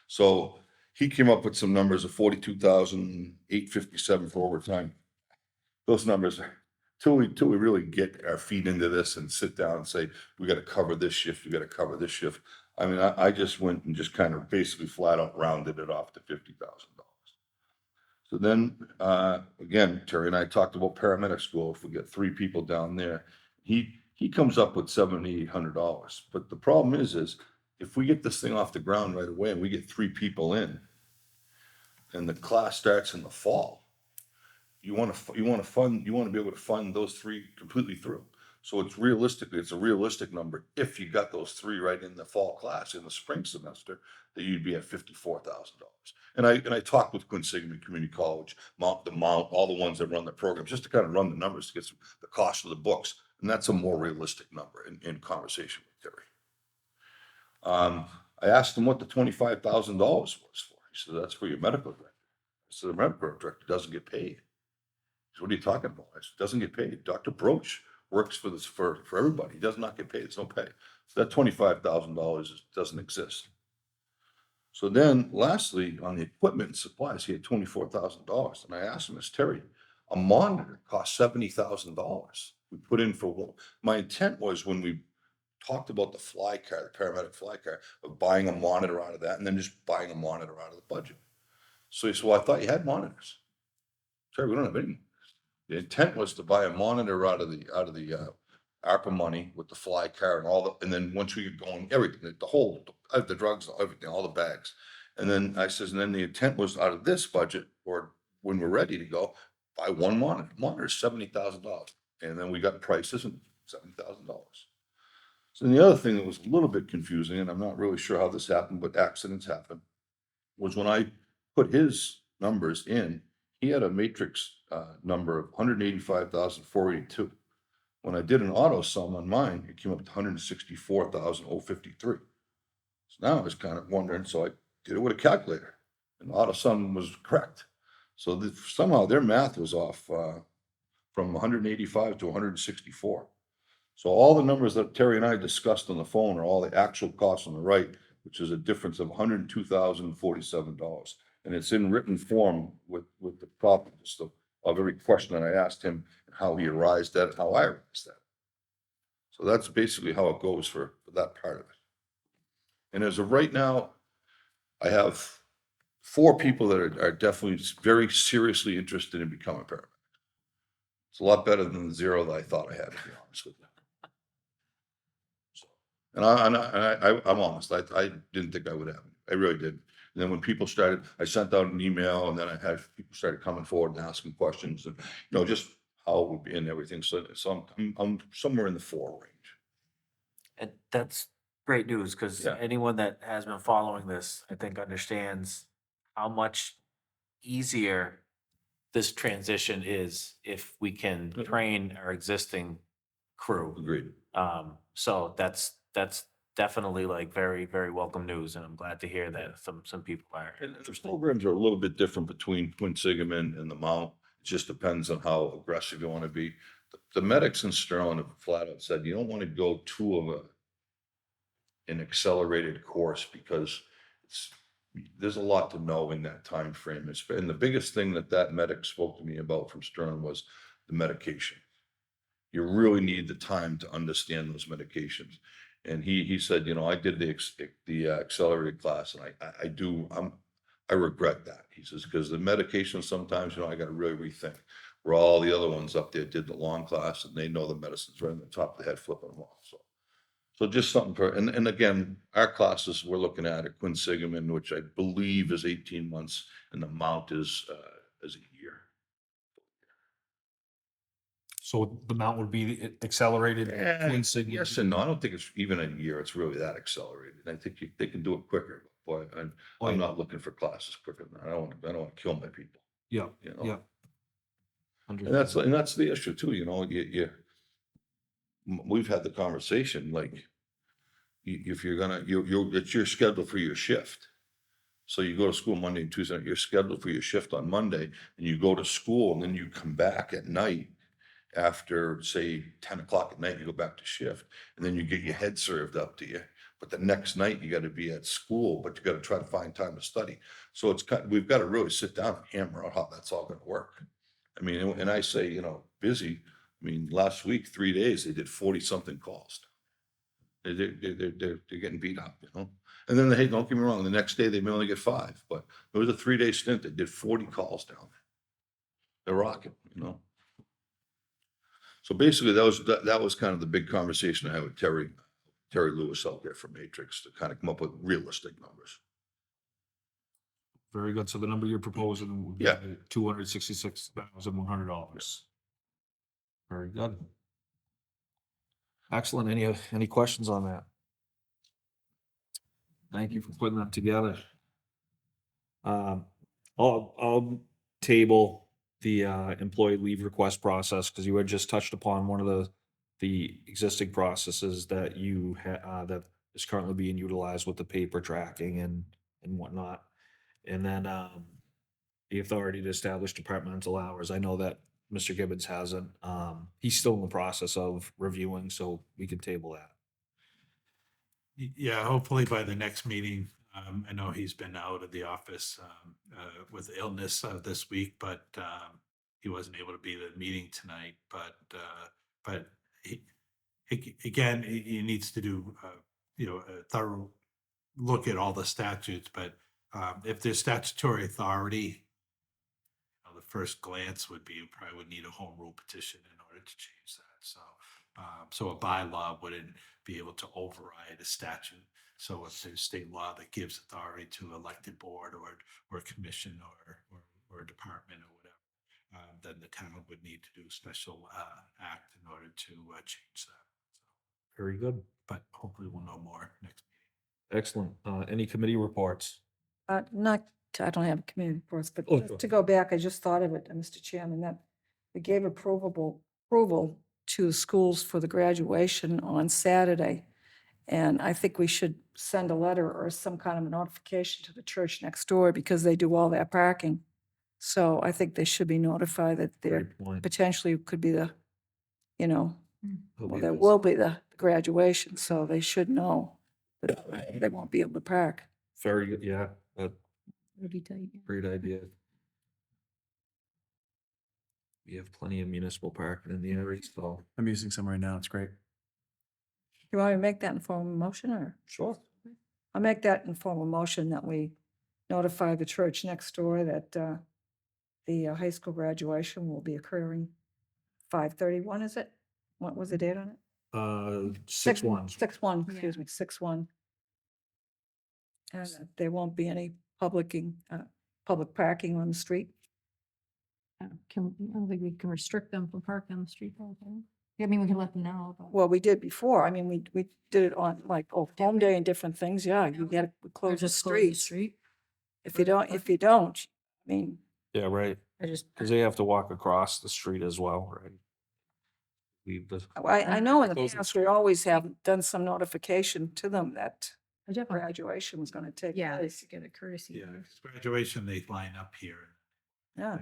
So he came up with some numbers of 42,857 for overtime. Those numbers are till we really get our feet into this and sit down and say, we got to cover this shift, we got to cover this shift. I mean, I just went and just kind of basically flat out rounded it off to $50,000. So then, again, Terry and I talked about paramedic school. If we get 3 people down there, he comes up with $7,800. But the problem is if we get this thing off the ground right away and we get 3 people in, and the class starts in the fall, you want to be able to fund those 3 completely through. So it's a realistic number. If you got those 3 right in the fall class in the spring semester, that you'd be at $54,000. And I talked with Quinsigamond Community College, all the ones that run the programs, just to kind of run the numbers to get the cost of the books. And that's a more realistic number in conversation with Terry. I asked him what the $25,000 was for. He said, that's for your medical director. I said, the medical director doesn't get paid. He said, what are you talking about? I said, doesn't get paid. Dr. Broach works for everybody. He does not get paid. It's no pay. So that $25,000 doesn't exist. So then lastly, on the equipment and supplies, he had $24,000. And I asked him, Terry, a monitor costs $70,000. We put in for one. My intent was when we talked about the fly car, the paramedic fly car, of buying a monitor out of that and then just buying a monitor out of the budget. So he said, well, I thought you had monitors. Terry, we don't have any. The intent was to buy a monitor out of the ARPA money with the fly car and then once we get going, everything, the drugs, everything, all the bags. And then I says, and then the intent was out of this budget, or when we're ready to go, buy one monitor. Monitor is $70,000. And then we got prices and $70,000. So then the other thing that was a little bit confusing, and I'm not really sure how this happened, but accidents happen, was when I put his numbers in, he had a matrix number of 185,482. When I did an auto sum on mine, it came up to 164,053. So now I was kind of wondering, so I did it with a calculator, and the auto sum was correct. So somehow their math was off from 185 to 164. So all the numbers that Terry and I discussed on the phone are all the actual costs on the right, which is a difference of $102,047. And it's in written form with the problems of every question that I asked him, and how he arrived at it, how I arrived at it. So that's basically how it goes for that part of it. And as of right now, I have 4 people that are definitely very seriously interested in becoming paramedic. It's a lot better than the 0 that I thought I had, to be honest with you. So, and I'm honest, I didn't think I would have it. I really didn't. And then when people started, I sent out an email, and then I had people started coming forward and asking questions, and just how it would be and everything. So, I'm somewhere in the 4 range. And that's great news, because Yeah. anyone that has been following this, I think, understands how much easier this transition is if we can train our existing crew. Agreed. So that's definitely like very, very welcome news, and I'm glad to hear that some people are. And the programs are a little bit different between Quinsigamond and the Mount. It just depends on how aggressive you want to be. The medics in Sterling have flat out said, you don't want to go too of an accelerated course because there's a lot to know in that time frame. And the biggest thing that medic spoke to me about from Sterling was the medication. You really need the time to understand those medications. And he said, I did the accelerated class, and I regret that. He says, because the medication sometimes, I got to really rethink. Where all the other ones up there did the long class, and they know the medicines right on the top of the head, flipping them off. So just something for, and again, our classes we're looking at Quinsigamond, which I believe is 18 months, and the Mount is a year. So the Mount would be the accelerated Quinsigamond? Yes and no. I don't think it's even a year. It's really that accelerated. I think they can do it quicker. Boy, I'm not looking for classes quicker than that. I don't want to kill my people. Yeah, yeah. And that's the issue too, we've had the conversation, like, if you're gonna, it's your schedule for your shift. So you go to school Monday and Tuesday, you're scheduled for your shift on Monday, and you go to school, and then you come back at night after, say, 10 o'clock at night, you go back to shift, and then you get your head served up to you. But the next night you got to be at school, but you got to try to find time to study. So we've got to really sit down and hammer out how that's all going to work. I mean, and I say, busy. I mean, last week, 3 days, they did 40 something calls. They're getting beat up, And then, hey, don't get me wrong, the next day they may only get 5, but it was a 3-day stint. They did 40 calls down there. They're rocking, So basically, that was kind of the big conversation I had with Terry Lewis out there from Matrix to kind of come up with realistic numbers. Very good. So the number you're proposing would be $266,100. Very good. Excellent. Any questions on that? Thank you for putting that together. I'll table the employee leave request process, because you had just touched upon one of the existing processes that you that is currently being utilized with the paper tracking and whatnot. And then the authority to establish departmental hours. I know that Mr. Gibbons hasn't. He's still in the process of reviewing, so we can table that. Yeah, hopefully by the next meeting. I know he's been out of the office with illness this week, but he wasn't able to be at the meeting tonight. But he needs to do a thorough look at all the statutes. But if there's statutory authority, the first glance would be you probably would need a home rule petition in order to change that. So a bylaw wouldn't be able to override a statute. So if there's state law that gives authority to elected board or commission or department or whatever, then the town would need to do a special act in order to change that. So, Very good. but hopefully we'll know more next meeting. Excellent. Any committee reports? I don't have committee reports, but Oh, just sure. to go back, I just thought of it, Mr. Chairman, that we gave approval to schools for the graduation on Saturday. And I think we should send a letter or some kind of a notification to the church next door, because they do all that parking. So I think they should be notified that there Great point. potentially could be there It'll be there this. will be the graduation, so they should know that they won't be able to park. Very good. Yeah, It'll be tight. great idea. We have plenty of municipal parking in the area, so. I'm using some right now. It's great. You want me to make that in form of motion, or? Sure. I'll make that in form of motion that we notify the church next door that the high school graduation will be occurring 5/31, is it? What was the date on it? 6/1. 6/1, excuse me, 6/1. And that there won't be any public parking on the street. I don't think we can restrict them from parking on the street all the time. I mean, we can let them know, but. Well, we did before. I mean, we did it on like, home day and different things. Yeah, you gotta Or close the just close streets. Street. If you don't, I mean, Yeah, right. I just. Because they have to walk across the street as well, right? Leave the. I know in the Close the past, we always have done some notification to them that I definitely, graduation was gonna take yeah, place. to get a courtesy. Yeah, 'cause graduation, they line up here. Yeah.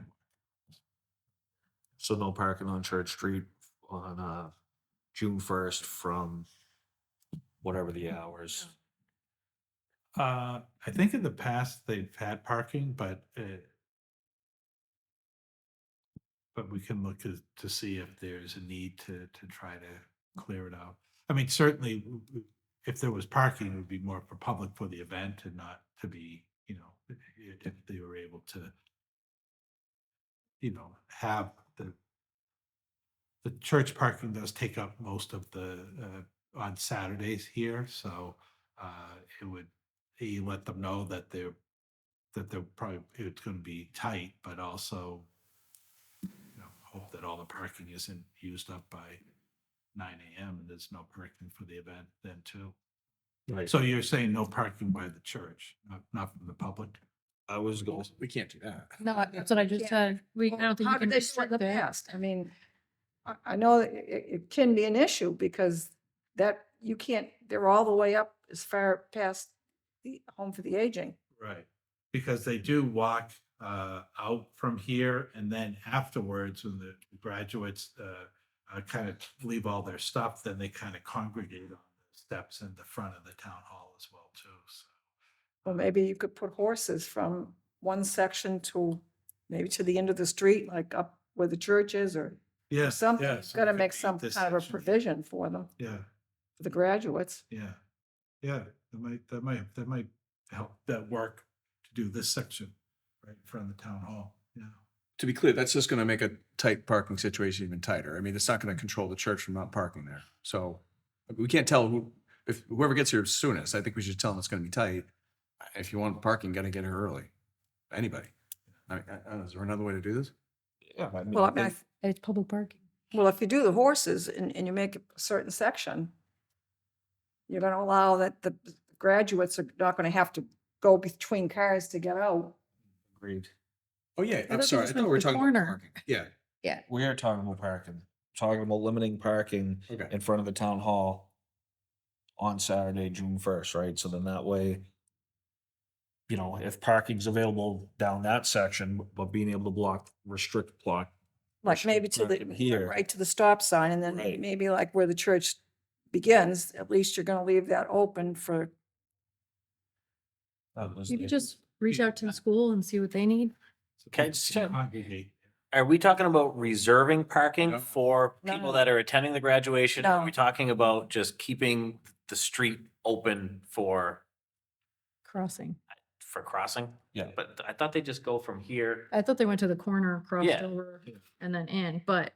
So no parking on Church Street on June 1st from whatever the hours. I think in the past they've had parking, but we can look to see if there's a need to try to clear it out. I mean, certainly, if there was parking, it would be more for public for the event and not to be, if they were able to, have the church parking does take up most of the, on Saturdays here, so it would, you let them know that they're probably, it's gonna be tight, but also, hope that all the parking isn't used up by 9 AM and there's no parking for the event then too. Right. So you're saying no parking by the church, not from the public? I was going. We can't do that. No, that's what I just said. I don't think How you did can they do it in restrict the that. past? I mean, I know that it can be an issue because that you can't, they're all the way up as far past the home for the aging. Right, because they do walk out from here and then afterwards, when the graduates kind of leave all their stuff, then they kind of congregate on the steps in the front of the town hall as well too. So, Well, maybe you could put horses from one section to maybe to the end of the street, like up where the church is or yeah, something. yeah, You've so got to it could make be some this kind of a section. provision for them, Yeah, for the graduates. yeah, that might help that work to do this section right in front of the town hall. Yeah. To be clear, that's just gonna make a tight parking situation even tighter. I mean, it's not gonna control the church from not parking there. So we can't tell if whoever gets here soonest, I think we should tell them it's gonna be tight. If you want parking, gotta get here early. Anybody. I don't know, is there another way to do this? Yeah, I mean, Well, I mean, It's public parking. well, if you do the horses and you make a certain section, you're going to allow that the graduates are not going to have to go between cars to get out. agreed. Oh, yeah, thought I'm this sorry. I was thought we the were talking about corner. parking. Yeah, Yeah. We are talking about parking, talking about limiting parking okay. in front of the town hall on Saturday, June 1st, right? So then that way, if parking's available down that section, but being able to restrict block. Like maybe to the, parking here. right to the stop sign and then Right. maybe like where the church begins, at least you're going to leave that open for, You could just reach out to the school and see what they need. Okay, Congregate. Are we talking about reserving parking No. for No. people that are attending the graduation? Or Are No. we talking about just keeping the street open for Crossing. crossing? Yeah. But I thought they just go from here. I thought they went to the corner, crossed Yeah. over and then in, but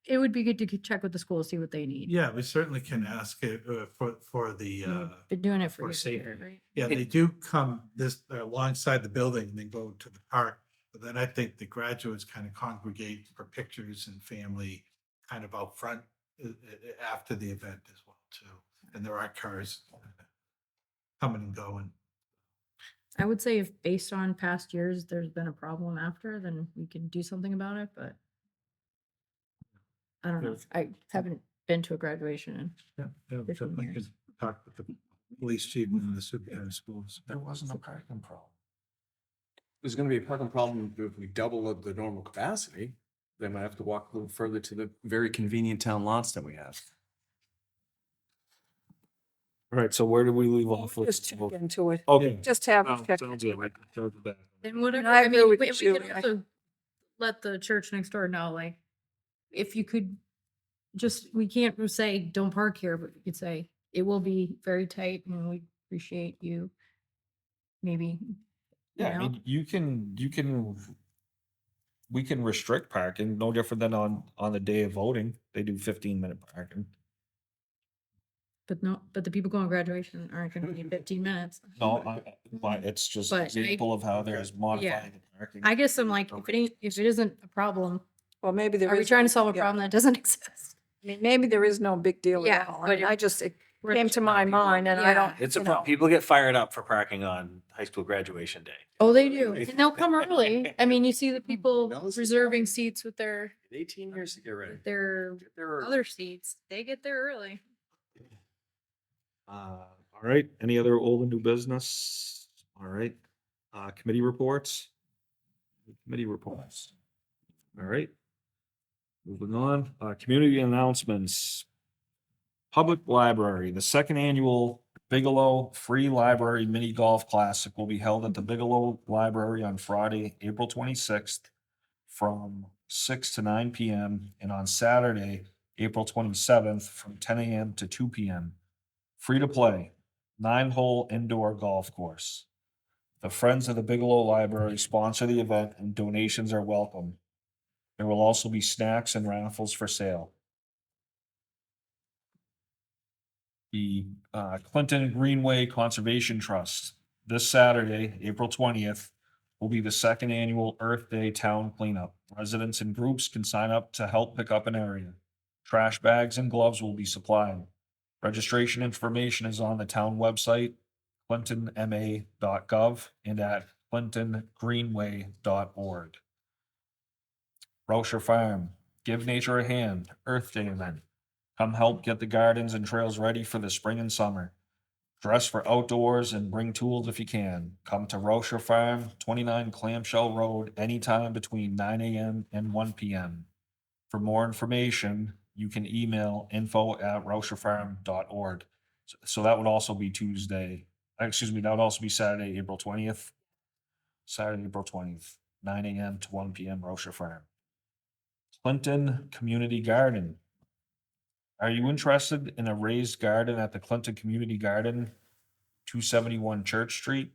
it would be good to check with the school, see what they need. Yeah, we certainly can ask it for the, We've Been doing it for for years, safety. right? yeah, they do come this alongside the building and then go to the park. But then I think the graduates kind of congregate for pictures and family kind of out front after the event as well too. And there are cars coming and going. I would say if based on past years, there's been a problem after, then we can do something about it, but I don't know. I haven't been to a graduation Yeah, 15 definitely years. could talk with the police chief and the superintendent of schools. There wasn't a parking problem. There's gonna be a parking problem if we double the normal capacity. They might have to walk a little further to the very convenient town lots that we have. All right, so where did we leave off? with- just check into it. Okay. Just have. Sounds check good. into it. And whatever, I I agree mean, with we you, can Julie. also let the church next door know, like, if you could just, we can't say, don't park here, but you could say, it will be very tight and we appreciate you. Maybe. Yeah, I know? mean, we can restrict parking, no different than on the day of voting. They do 15-minute parking. but the people going to graduation aren't gonna be 15 minutes. No, it's just But I- example of how there's modifying the parking. I guess I'm like, if it isn't a problem, Well, maybe there are we is trying no- to solve a yeah. problem that doesn't exist? I mean, maybe there is no big deal Yeah, at all. I but mean, if- I just, it came to my mind and I don't, It's you a, know. people get fired up for parking on high school graduation day. Oh, they do. And they'll come early. I mean, you see the people reserving seats with 18 years to get ready. their other seats. They get there early. All right, any other old and new business? All right, committee reports? Committee reports. All right. Moving on, community announcements. Public Library, the second annual Bigelow Free Library Mini Golf Classic will be held at the Bigelow Library on Friday, April 26th from 6 to 9 p.m. and on Saturday, April 27th from 10 a.m. to 2 p.m. Free to play, 9-hole indoor golf course. The Friends of the Bigelow Library sponsor the event and donations are welcome. There will also be snacks and raffles for sale. The Clinton Greenway Conservation Trust, this Saturday, April 20th, will be the second annual Earth Day Town Cleanup. Residents and groups can sign up to help pick up an area. Trash bags and gloves will be supplied. Registration information is on the town website, clintonma.gov, and at clintongreenway.org. Rauscher Farm, Give Nature a Hand, Earth Day event. Come help get the gardens and trails ready for the spring and summer. Dress for outdoors and bring tools if you can. Come to Rauscher Farm, 29 Clamshell Road, anytime between 9 a.m. and 1 p.m. For more information, you can email info@rauscherfarm.org. So that would also be that would also be Saturday, April 20th. Saturday, April 20th, 9 a.m. to 1 p.m. Rauscher Farm. Clinton Community Garden. Are you interested in a raised garden at the Clinton Community Garden, 271 Church Street?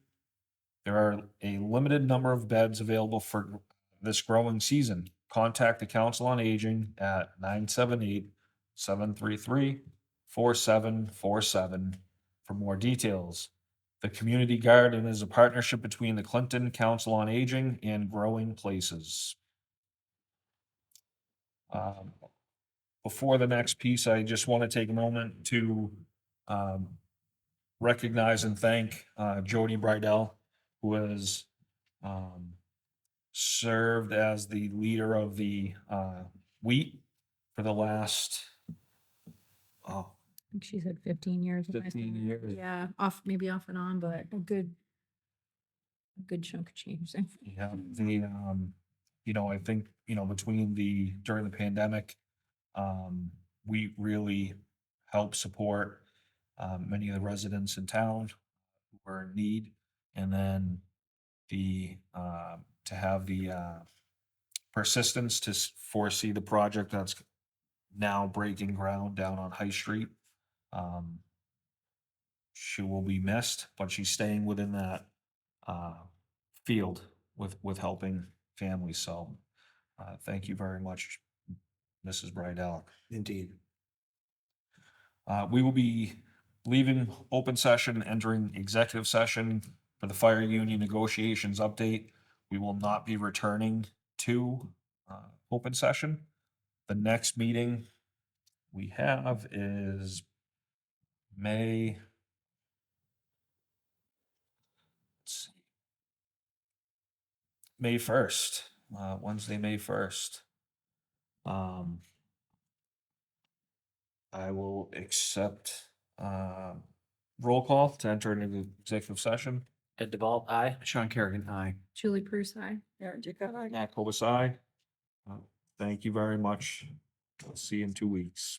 There are a limited number of beds available for this growing season. Contact the Council on Aging at 978-733-4747 for more details. The Community Garden is a partnership between the Clinton Council on Aging and Growing Places. Before the next piece, I just want to take a moment to recognize and thank Jody Brydell, who has served as the leader of the wheat for the last, I think she said 15 years. when I 15 said that. years. Yeah, maybe off and on, but a good chunk of change. Yeah, I think, between during the pandemic, we really helped support many of the residents in town who were in need. And then to have the persistence to foresee the project that's now breaking ground down on High Street. She will be missed, but she's staying within that field with helping families. So thank you very much, Mrs. Brydell. Indeed. We will be leaving open session, entering executive session for the fire union negotiations update. We will not be returning to open session. The next meeting we have is May. Let's see. May 1st, Wednesday, May 1st. I will accept roll call to enter into executive session. Ed DeVault, aye. Sean Kerrigan, aye. Julie Bruce, I. Nat Kobasai. Thank you very much. I'll see you in 2 weeks.